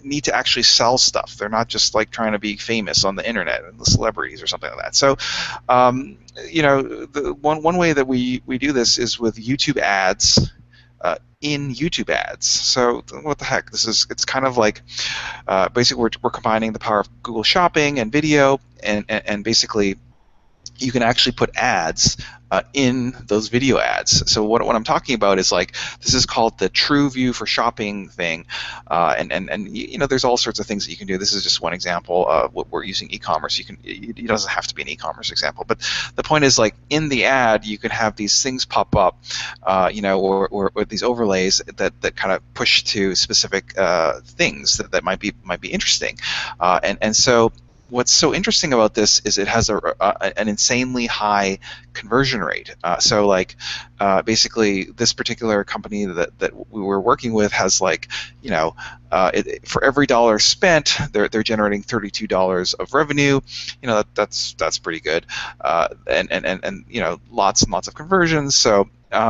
B: need to actually sell stuff. They're not just like trying to be famous on the internet and the celebrities or something like that. So, the one way that we do this is with YouTube ads. In YouTube ads. So what the heck? It's kind of like basically we're combining the power of Google Shopping and video, and basically you can actually put ads in those video ads. So what I'm talking about is like, this is called the True View for Shopping thing, and there's all sorts of things that you can do. This is just one example. What we're using e-commerce. It doesn't have to be an e-commerce example, but the point is, like, in the ad you can have these things pop up, or these overlays that kind of push to specific things that might be interesting, and so. What's so interesting about this is it has an insanely high conversion rate. So like basically this particular company that we were working with has like, for every dollar spent, they're generating $32 of revenue. That's pretty good, and lots and lots of conversions. So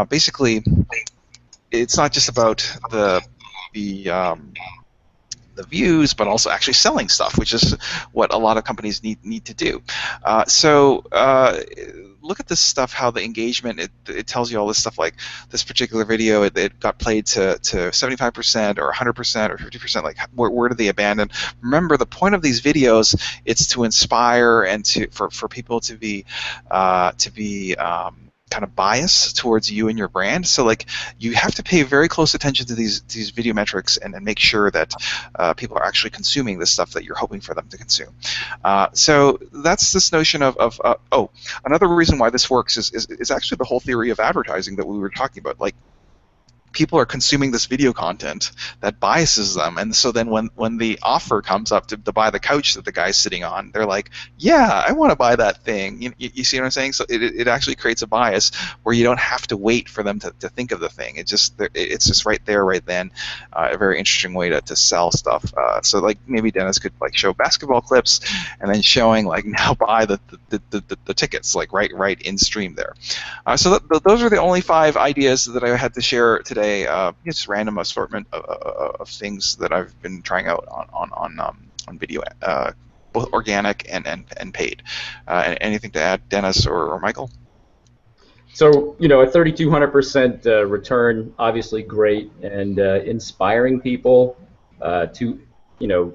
B: basically, it's not just about the views, but also actually selling stuff, which is what a lot of companies need to do. So look at this stuff, how the engagement, it tells you all this stuff, like this particular video, it got played to 75% or 100% or 50%, like where did they abandon? Remember, the point of these videos, it's to inspire and for people to be kind of bias towards you and your brand. So like you have to pay very close attention to these video metrics and make sure that people are actually consuming the stuff that you're hoping for them to consume. So that's this notion of another reason why this works is actually the whole theory of advertising that we were talking about. Like, people are consuming this video content that biases them, and so then when the offer comes up to buy the couch that the guy's sitting on, they're like, yeah, I want to buy that thing. You see what I'm saying? So it actually creates a bias where you don't have to wait for them to think of the thing. It's just right there, right then. A very interesting way to sell stuff. So like maybe Dennis could like show basketball clips and then showing like, now buy the tickets, like right in stream there. So those are the only 5 ideas that I had to share today. Just random assortment of things that I've been trying out on video, both organic and paid. Anything to add, Dennis or Michael?
C: So, a 3,200% return, obviously great, and inspiring people to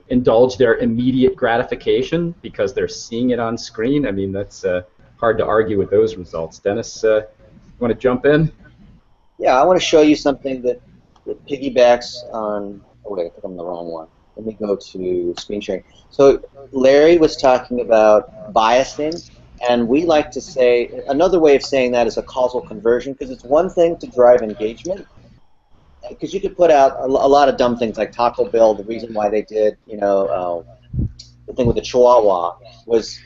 C: indulge their immediate gratification because they're seeing it on screen. I mean, that's hard to argue with those results. Dennis, you want to jump in?
D: Yeah, I want to show you something that piggybacks on. Oh wait, I think I'm the wrong one. Let me go to screen sharing. So Larry was talking about biasing, And we like to say, another way of saying that is a causal conversion, because it's one thing to drive engagement, because you could put out a lot of dumb things like Taco Bell. The reason why they did, the thing with the Chihuahua was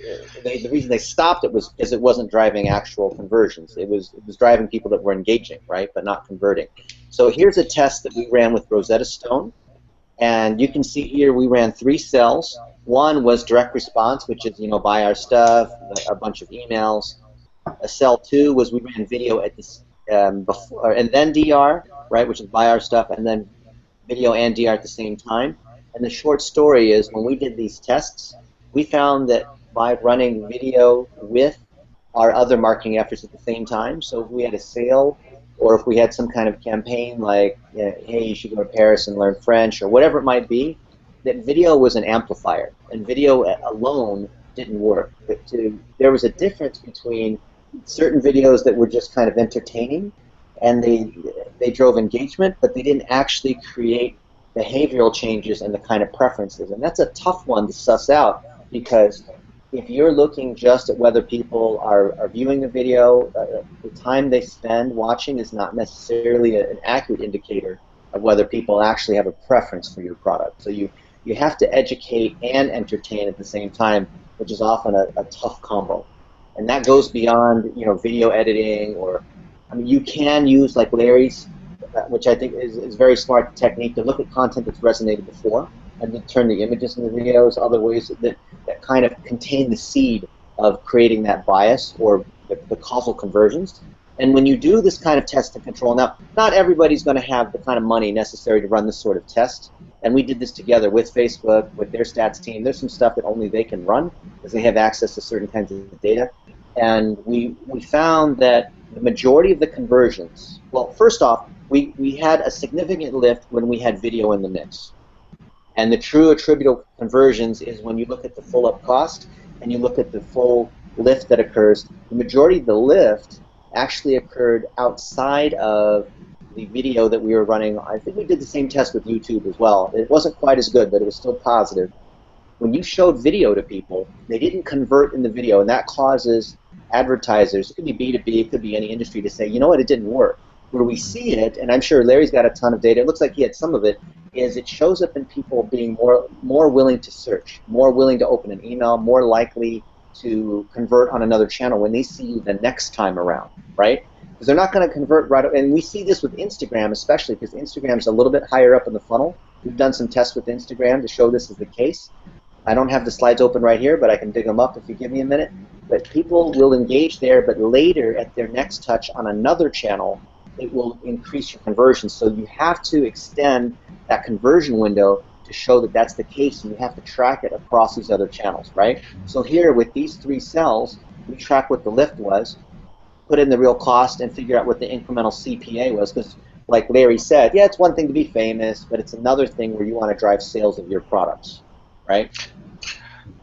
D: the reason they stopped it was because it wasn't driving actual conversions. It was driving people that were engaging, right, but not converting. So here's a test that we ran with Rosetta Stone, and you can see here we ran 3 cells. One was direct response, which is buy our stuff, a bunch of emails. Cell 2 was we ran video at this before and then DR, right, which is buy our stuff, and then video and DR at the same time. And the short story is when we did these tests, we found that by running video with our other marketing efforts at the same time, so if we had a sale or if we had some kind of campaign like, hey, you should go to Paris and learn French or whatever it might be, that video was an amplifier, and video alone didn't work. There was a difference between certain videos that were just kind of entertaining and they drove engagement, but they didn't actually create behavioral changes and the kind of preferences. And that's a tough one to suss out, because if you're looking just at whether people are viewing the video, the time they spend watching is not necessarily an accurate indicator of whether people actually have a preference for your product. So you have to educate and entertain at the same time, which is often a tough combo. And that goes beyond video editing, or you can use like Larry's, which I think is very smart technique, to look at content that's resonated before and then turn the images into videos, other ways that kind of contain the seed of creating that bias or the causal conversions. And when you do this kind of test and control, now not everybody's going to have the kind of money necessary to run this sort of test, and we did this together with Facebook, with their stats team. There's some stuff that only they can run because they have access to certain kinds of data. And we found that the majority of the conversions, well, first off, we had a significant lift when we had video in the mix. And the true attributable conversions is when you look at the full up cost and you look at the full lift that occurs. The majority of the lift actually occurred outside of the video that we were running. I think we did the same test with YouTube as well. It wasn't quite as good, but it was still positive. When you showed video to people, they didn't convert in the video, and that causes advertisers, it could be B2B, it could be any industry, to say, you know what, it didn't work. Where we see it, and I'm sure Larry's got a ton of data, it looks like he had some of it, is it shows up in people being more willing to search, more willing to open an email, more likely to convert on another channel when they see you the next time around, right? Because they're not going to convert right away. And we see this with Instagram especially, because Instagram is a little bit higher up in the funnel. We've done some tests with Instagram to show this is the case. I don't have the slides open right here, but I can dig them up if you give me a minute. But people will engage there, but later at their next touch on another channel, it will increase your conversion. So you have to extend that conversion window to show that that's the case, and you have to track it across these other channels, right? So here with these 3 cells, we track what the lift was, put in the real cost, and figure out what the incremental CPA was, because like Larry said, yeah, it's one thing to be famous, but it's another thing where you want to drive sales of your products, right?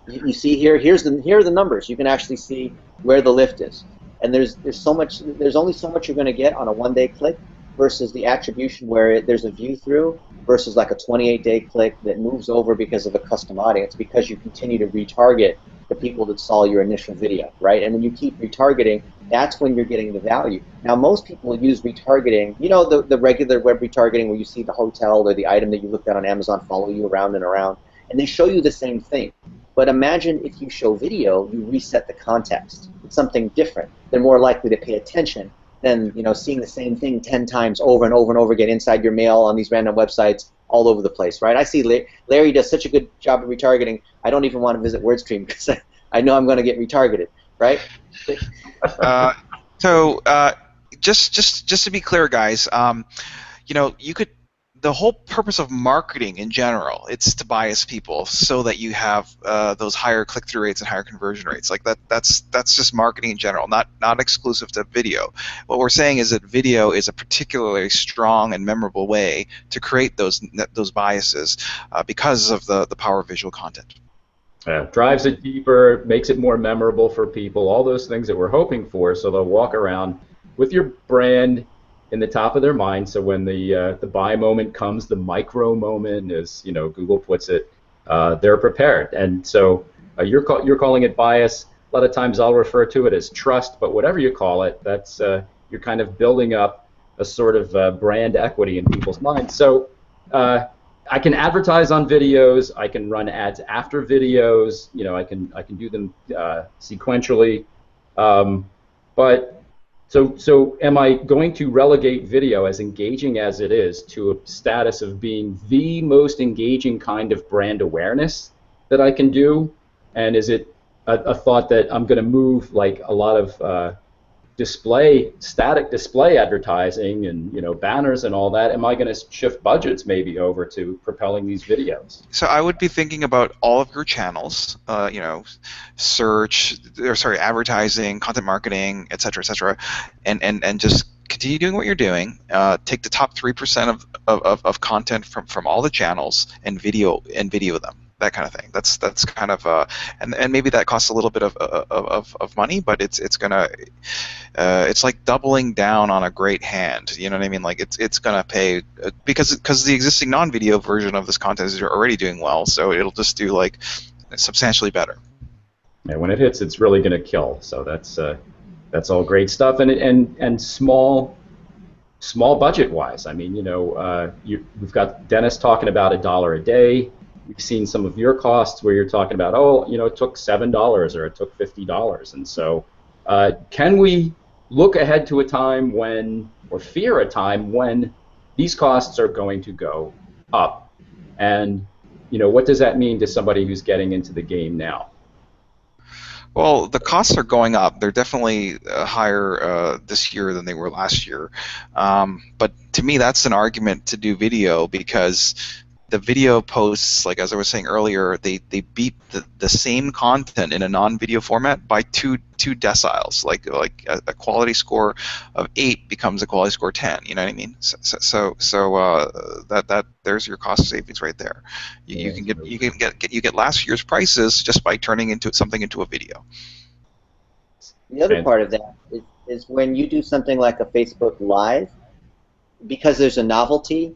D: You see here, here are the numbers. You can actually see where the lift is. And there's only so much you're going to get on a 1-day click versus the attribution where there's a view through versus like a 28-day click that moves over because of a custom audience, because you continue to retarget the people that saw your initial video, right? And when you keep retargeting, that's when you're getting the value. Now, most people use retargeting, you know, the regular web retargeting where you see the hotel or the item that you looked at on Amazon follow you around and around, and they show you the same thing. But imagine if you show video, you reset the context. It's something different. They're more likely to pay attention than, you know, seeing the same thing 10 times over and over and over again inside your mail on these random websites all over the place, right? I see Larry does such a good job of retargeting, I don't even want to visit WordStream because I know I'm going to get retargeted, right?
B: Just to be clear, guys, you know, the whole purpose of marketing in general, it's to bias people so that you have those higher click-through rates and higher conversion rates. Like that's just marketing in general, not exclusive to video. What we're saying is that video is a particularly strong and memorable way to create those biases because of the power of visual content.
C: Yeah, drives it deeper, makes it more memorable for people, all those things that we're hoping for, so they'll walk around with your brand in the top of their mind, so when the buy moment comes, the micro moment, as you know, Google puts it, they're prepared. And so you're calling it bias. lot of times I'll refer to it as trust, but whatever you call it, that's you're kind of building up a sort of brand equity in people's minds. So I can advertise on videos. I can run ads after videos. You know, I can do them sequentially. But so am I going to relegate video, as engaging as it is, to a status of being the most engaging kind of brand awareness that I can do? And is it a thought that I'm going to move like a lot of static display advertising and, you know, banners and all that? Am I going to shift budgets maybe over to propelling these videos?
B: So I would be thinking about all of your channels, you know, advertising, content marketing, et cetera, and just continue doing what you're doing. Take the top 3% of content from all the channels and video them. That kind of thing. That's kind of and maybe that costs a little bit of money, but it's gonna it's like doubling down on a great hand. You know what I mean? Like it's gonna pay because the existing non-video version of this content is already doing well, so it'll just do like substantially better.
C: Yeah, when it hits, it's really gonna kill. So that's all great stuff, and small budget wise. I mean, you know, we've got Dennis talking about $1 a day. We've seen some of your costs where you're talking about, oh, you know, it took $7 or it took $50. And so can we look ahead to a time when, or fear a time when these costs are going to go up? And, you know, what does that mean to somebody who's getting into the game now?
B: Well, the costs are going up. They're definitely higher this year than they were last year. But to me, that's an argument to do video, because the video posts, like as I was saying earlier, they beat the same content in a non-video format by two deciles. Like a quality score of 8 becomes a quality score 10. You know what I mean? So that there's your cost savings right there. You get last year's prices just by turning something into a video.
D: The other part of that is when you do something like a Facebook Live, because there's a novelty.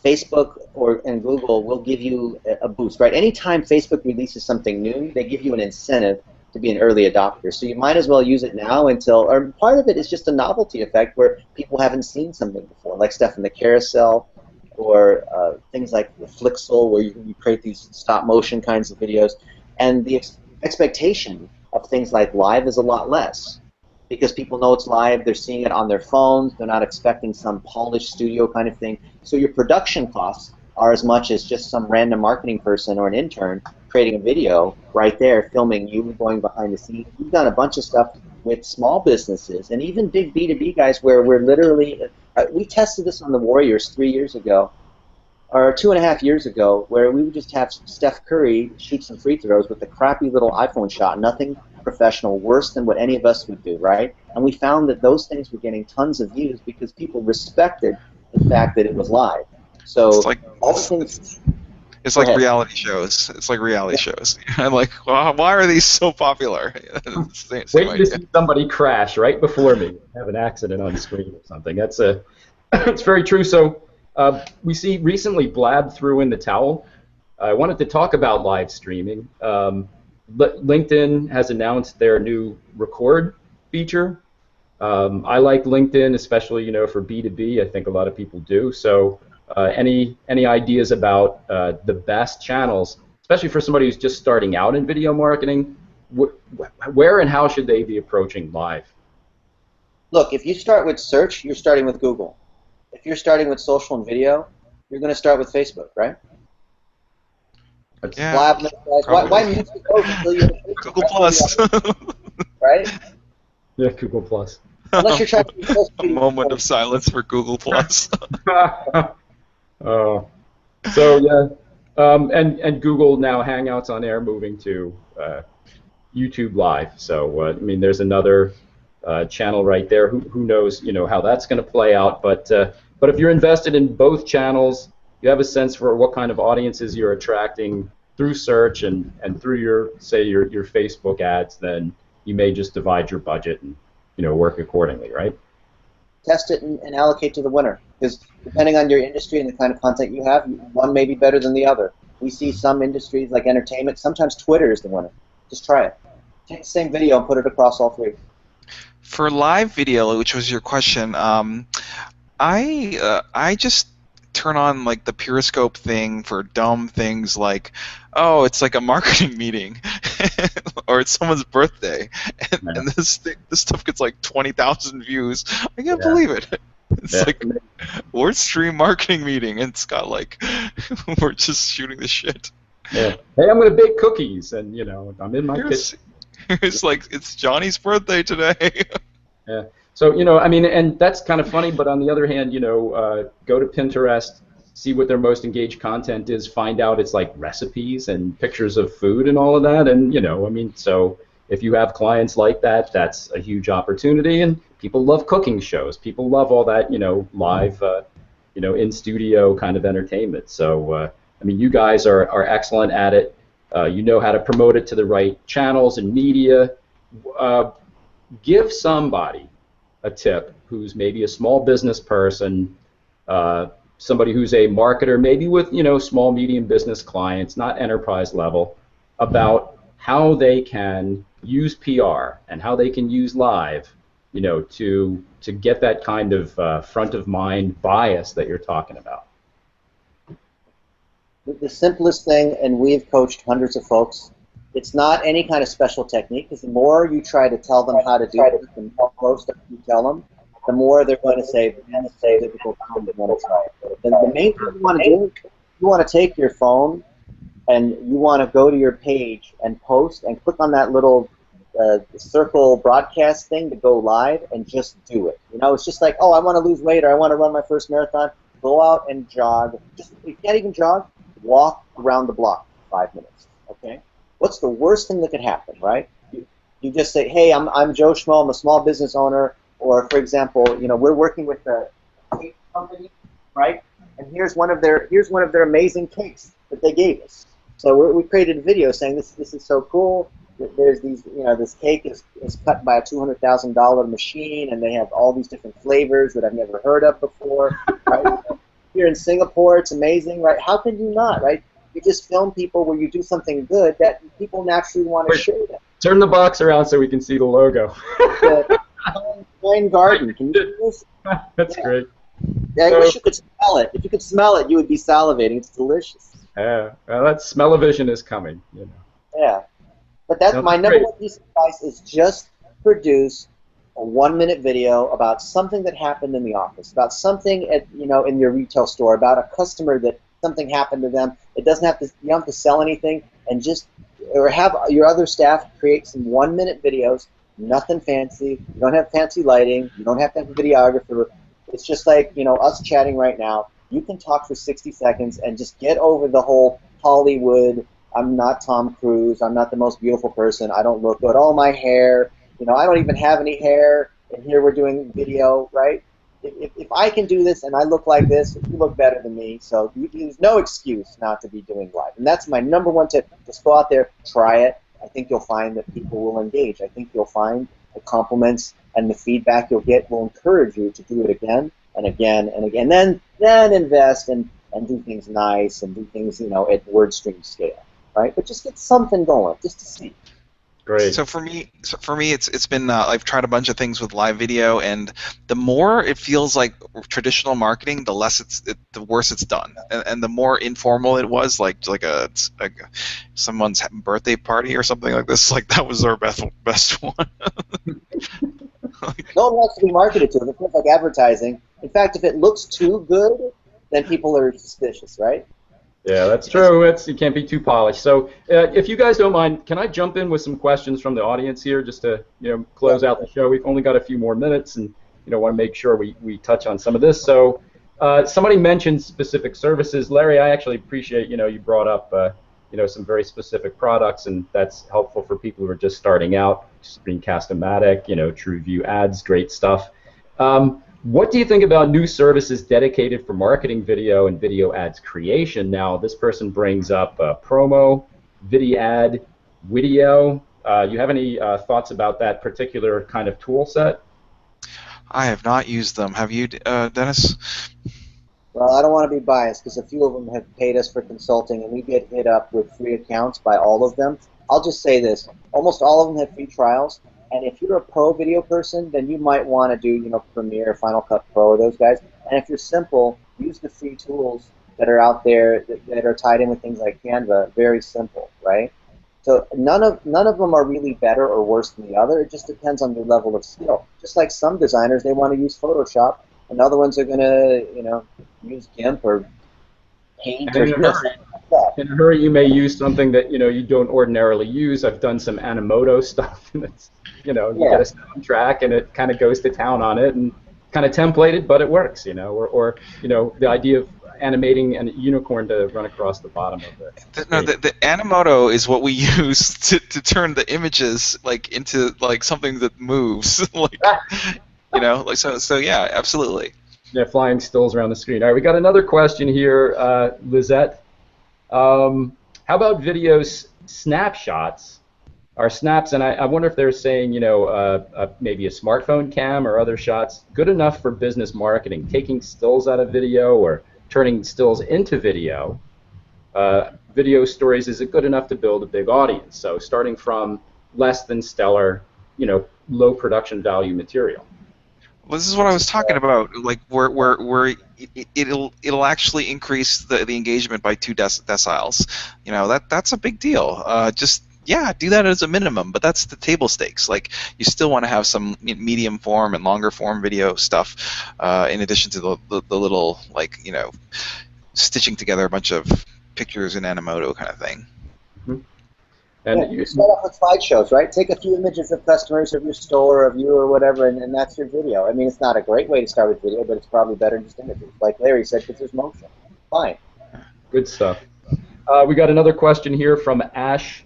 D: Facebook and Google will give you a boost, right? Anytime Facebook releases something new, they give you an incentive to be an early adopter. So you might as well use it now or part of it is just a novelty effect where people haven't seen something before, like stuff in the carousel or things like the Flixel, where you create these stop motion kinds of videos. And the expectation of things like live is a lot less, because people know it's live, they're seeing it on their phones, they're not expecting some polished studio kind of thing. So your production costs are as much as just some random marketing person or an intern creating a video right there, filming you going behind the scenes. We've done a bunch of stuff with small businesses and even big B2B guys where we're literally, we tested this on the Warriors 3 years ago, or 2.5 years ago, where we would just have Steph Curry shoot some free throws with a crappy little iPhone shot, nothing professional, worse than what any of us would do, right? And we found that those things were getting tons of views because people respected the fact that it was live. So
B: it's like,
D: all the things.
B: It's like reality shows. It's like reality shows. I'm like, well, why are these so popular? Wait
C: to see somebody crash right before me, have an accident on screen or something. That's it's very true. So we see recently Blab threw in the towel. I wanted to talk about live streaming. LinkedIn has announced their new record feature. I like LinkedIn, especially for B2B. I think a lot of people do. So any ideas about the best channels, especially for somebody who's just starting out in video marketing? Where and how should they be approaching live?
D: Look, if you start with search, you're starting with Google. If you're starting with social and video, you're going to start with Facebook, right?
B: Yeah.
D: Why mute the code until you
B: Google Plus,
C: right? Yeah, Google Plus.
D: Unless you're trying to
B: a moment of silence for Google Plus.
C: Oh, so yeah, and Google now Hangouts on Air moving to YouTube Live. So I mean, there's another channel right there. Who knows, how that's going to play out? But if you're invested in both channels, you have a sense for what kind of audiences you're attracting through search and through your Facebook ads, then you may just divide your budget and work accordingly, right?
D: Test it and allocate to the winner, because depending on your industry and the kind of content you have, one may be better than the other. We see some industries like entertainment, sometimes Twitter is the winner. Just try it. Take the same video and put it across all three.
B: For live video, which was your question, I just turn on like the Periscope thing for dumb things like, oh, it's like a marketing meeting, or it's someone's birthday, and this stuff gets like 20,000 views. I can't believe it. It's like we're stream marketing meeting, and it's got like we're just shooting the shit.
C: Yeah. Hey, I'm gonna bake cookies, and I'm in my kitchen.
B: It's like it's Johnny's birthday today.
C: Yeah. So I mean, and that's kind of funny, but on the other hand, go to Pinterest, see what their most engaged content is, find out it's like recipes and pictures of food and all of that, and I mean, so if you have clients like that, that's a huge opportunity, and people love cooking shows, people love all that, live, in studio kind of entertainment. So I mean, you guys are excellent at it. You know how to promote it to the right channels and media. Give somebody a tip who's maybe a small business person, somebody who's a marketer, maybe with small, medium business clients, not enterprise level, about how they can use PR and how they can use live, to get that kind of front of mind bias that you're talking about.
D: The simplest thing, and we've coached hundreds of folks, it's not any kind of special technique, because the more you try to tell them how to do it, the more close that you tell them, the more they're going to say, man, it's so difficult, I don't want to try it. The main thing you want to do, you want to take your phone and you want to go to your page and post and click on that little circle broadcast thing to go live and just do it. It's just like, oh, I want to lose weight, or I want to run my first marathon. Go out and jog. Just, if you can't even jog, walk around the block for 5 minutes, okay? What's the worst thing that could happen, right? You just say, hey, I'm Joe Schmo, I'm a small business owner, or for example, we're working with a cake company, right? And here's one of their amazing cakes that they gave us. So we created a video saying this is so cool. There's these, this cake is cut by a $200,000 machine, and they have all these different flavors that I've never heard of before, right? Here in Singapore, it's amazing, right? How can you not, right? You just film people where you do something good that people naturally want to share that.
C: Turn the box around so we can see the logo.
D: Wine garden. Can you do this?
C: That's great.
D: Yeah, I wish you could smell it. If you could smell it, you would be salivating. It's delicious.
C: Yeah, well, that smell-o-vision is coming.
D: Yeah, but that's my number one piece of advice is just produce a 1-minute video about something that happened in the office, about something at in your retail store, about a customer that something happened to them. It doesn't have to, you don't have to sell anything, and just or have your other staff create some 1-minute videos. Nothing fancy. You don't have fancy lighting. You don't have to have a videographer. It's just like us chatting right now. You can talk for 60 seconds and just get over the whole Hollywood. I'm not Tom Cruise. I'm not the most beautiful person. I don't look good. Oh, my hair. I don't even have any hair. And here we're doing video, right? If I can do this and I look like this, you look better than me. So there's no excuse not to be doing live. And that's my number one tip. Just go out there, try it. I think you'll find that people will engage. I think you'll find the compliments and the feedback you'll get will encourage you to do it again and again and again. Then invest and do things nice and do things at WordStream scale, right? But just get something going, just to see.
C: Great.
B: So for me, it's been I've tried a bunch of things with live video, and the more it feels like traditional marketing, the less the worse it's done, and the more informal it was, like someone's birthday party or something like this. Like that was our best one.
D: No one wants to be marketed to. It feels like advertising. In fact, if it looks too good, then people are suspicious, right?
C: Yeah, that's true. You can't be too polished. So, if you guys don't mind, can I jump in with some questions from the audience here, just to close out the show? We've only got a few more minutes, and want to make sure we touch on some of this. So, somebody mentioned specific services. Larry, I actually appreciate you brought up some very specific products, and that's helpful for people who are just starting out. Screencast-O-Matic, TrueView ads, great stuff. What do you think about new services dedicated for marketing video and video ads creation? Now, this person brings up promo, video, Video. You have any thoughts about that particular kind of tool set?
B: I have not used them. Have you, Dennis?
D: Well, I don't want to be biased because a few of them have paid us for consulting, and we get hit up with free accounts by all of them. I'll just say this: almost all of them have free trials. And if you're a pro video person, then you might want to do, Premiere, Final Cut Pro, those guys. And if you're simple, use the free tools that are out there that are tied in with things like Canva. Very simple, right? So none of them are really better or worse than the other. It just depends on your level of skill. Just like some designers, they want to use Photoshop, and other ones are going to, use GIMP or Paint or
C: in a hurry, you may use something that you don't ordinarily use. I've done some Animoto stuff, and it's you get a soundtrack, and it kind of goes to town on it, and kind of templated, but it works. Or the idea of animating a unicorn to run across the bottom of it.
B: The Animoto is what we use to turn the images into something that moves, so yeah, absolutely.
C: Yeah, flying stills around the screen. All right, we got another question here, Lizette. How about videos snapshots? Are snaps, and I wonder if they're saying, maybe a smartphone cam or other shots, good enough for business marketing, taking stills out of video or turning stills into video. Video stories, is it good enough to build a big audience? So starting from less than stellar, low production value material.
B: Well, this is what I was talking about, where it'll actually increase the engagement by 2 deciles. That's a big deal. Do that as a minimum, but that's the table stakes. You still want to have some medium form and longer form video stuff, in addition to the little stitching together a bunch of pictures in Animoto kind of thing.
C: Mm-hmm. And
D: you start off with slideshows, right? Take a few images of customers of your store, of you, or whatever, and that's your video. I mean, it's not a great way to start with video, but it's probably better than just images. Like Larry said, because there's motion. Fine.
C: Good stuff. We got another question here from Ash.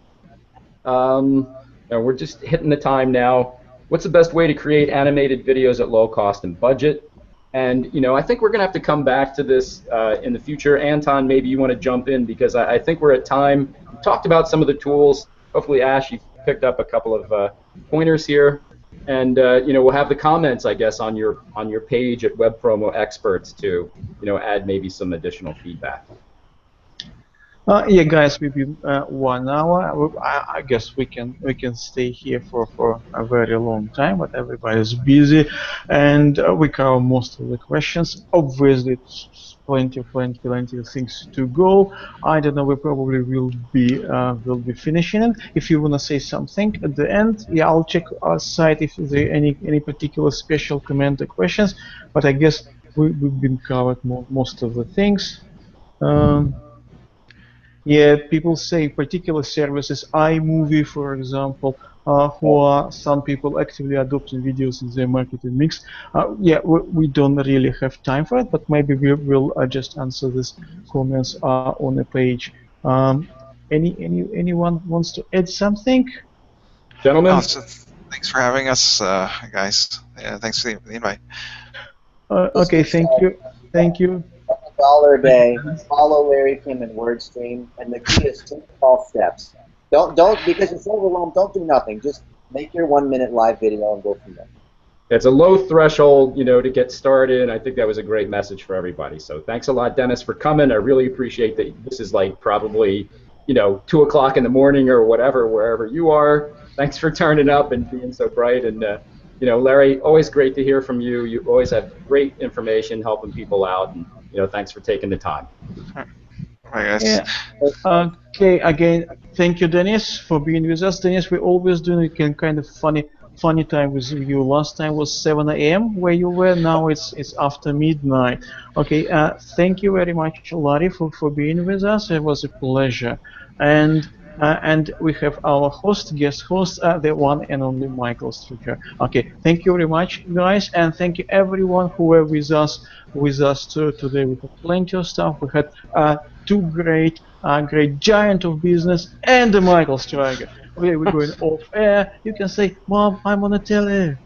C: We're just hitting the time now. What's the best way to create animated videos at low cost and budget? And I think we're going to have to come back to this in the future. Anton, maybe you want to jump in, because I think we're at time. We talked about some of the tools. Hopefully, Ash, you picked up a couple of pointers here. And we'll have the comments, I guess, on your page at webpromo.expert to add maybe some additional feedback.
A: Yeah, guys, we've been 1 hour. I guess we can stay here for a very long time, but everybody's busy, and we cover most of the questions. Obviously, it's plenty of things to go. I don't know. We probably will be finishing it. If you wanna say something at the end, yeah, I'll check our site if there are any particular special comment or questions. But I guess we've been covered most of the things. Yeah, people say particular services, iMovie, for example, who are some people actively adopting videos in their marketing mix. Yeah, we don't really have time for it, but maybe we will just answer these comments on the page. Anyone wants to add something?
C: Gentlemen?
B: Thanks for having us, guys. Yeah, thanks for the invite.
A: Okay, thank you.
D: $1 a day. Follow Larry Kim in WordStream, and the key is take small steps. Don't because it's overwhelmed. Don't do nothing. Just make your 1-minute live video and go from there.
C: It's a low threshold, to get started, and I think that was a great message for everybody. So thanks a lot, Dennis, for coming. I really appreciate that. This is probably 2 o'clock in the morning or whatever, wherever you are. Thanks for turning up and being so bright. And Larry, always great to hear from you. You always have great information, helping people out. And thanks for taking the time.
B: Hi, guys.
A: Yeah. Okay, again, thank you, Dennis, for being with us. Dennis, we always do kind of funny time with you. Last time was 7 a.m. where you were. Now it's after midnight. Okay, thank you very much, Larry, for being with us. It was a pleasure. And we have our guest host, the one and only Michael Stricker. Okay, thank you very much, guys, and thank you everyone who were with us today. We had plenty of stuff. We had 2 great giant of business and the Michael Stricker. Okay, we're going off air. You can say, Mom, I'm on the telly.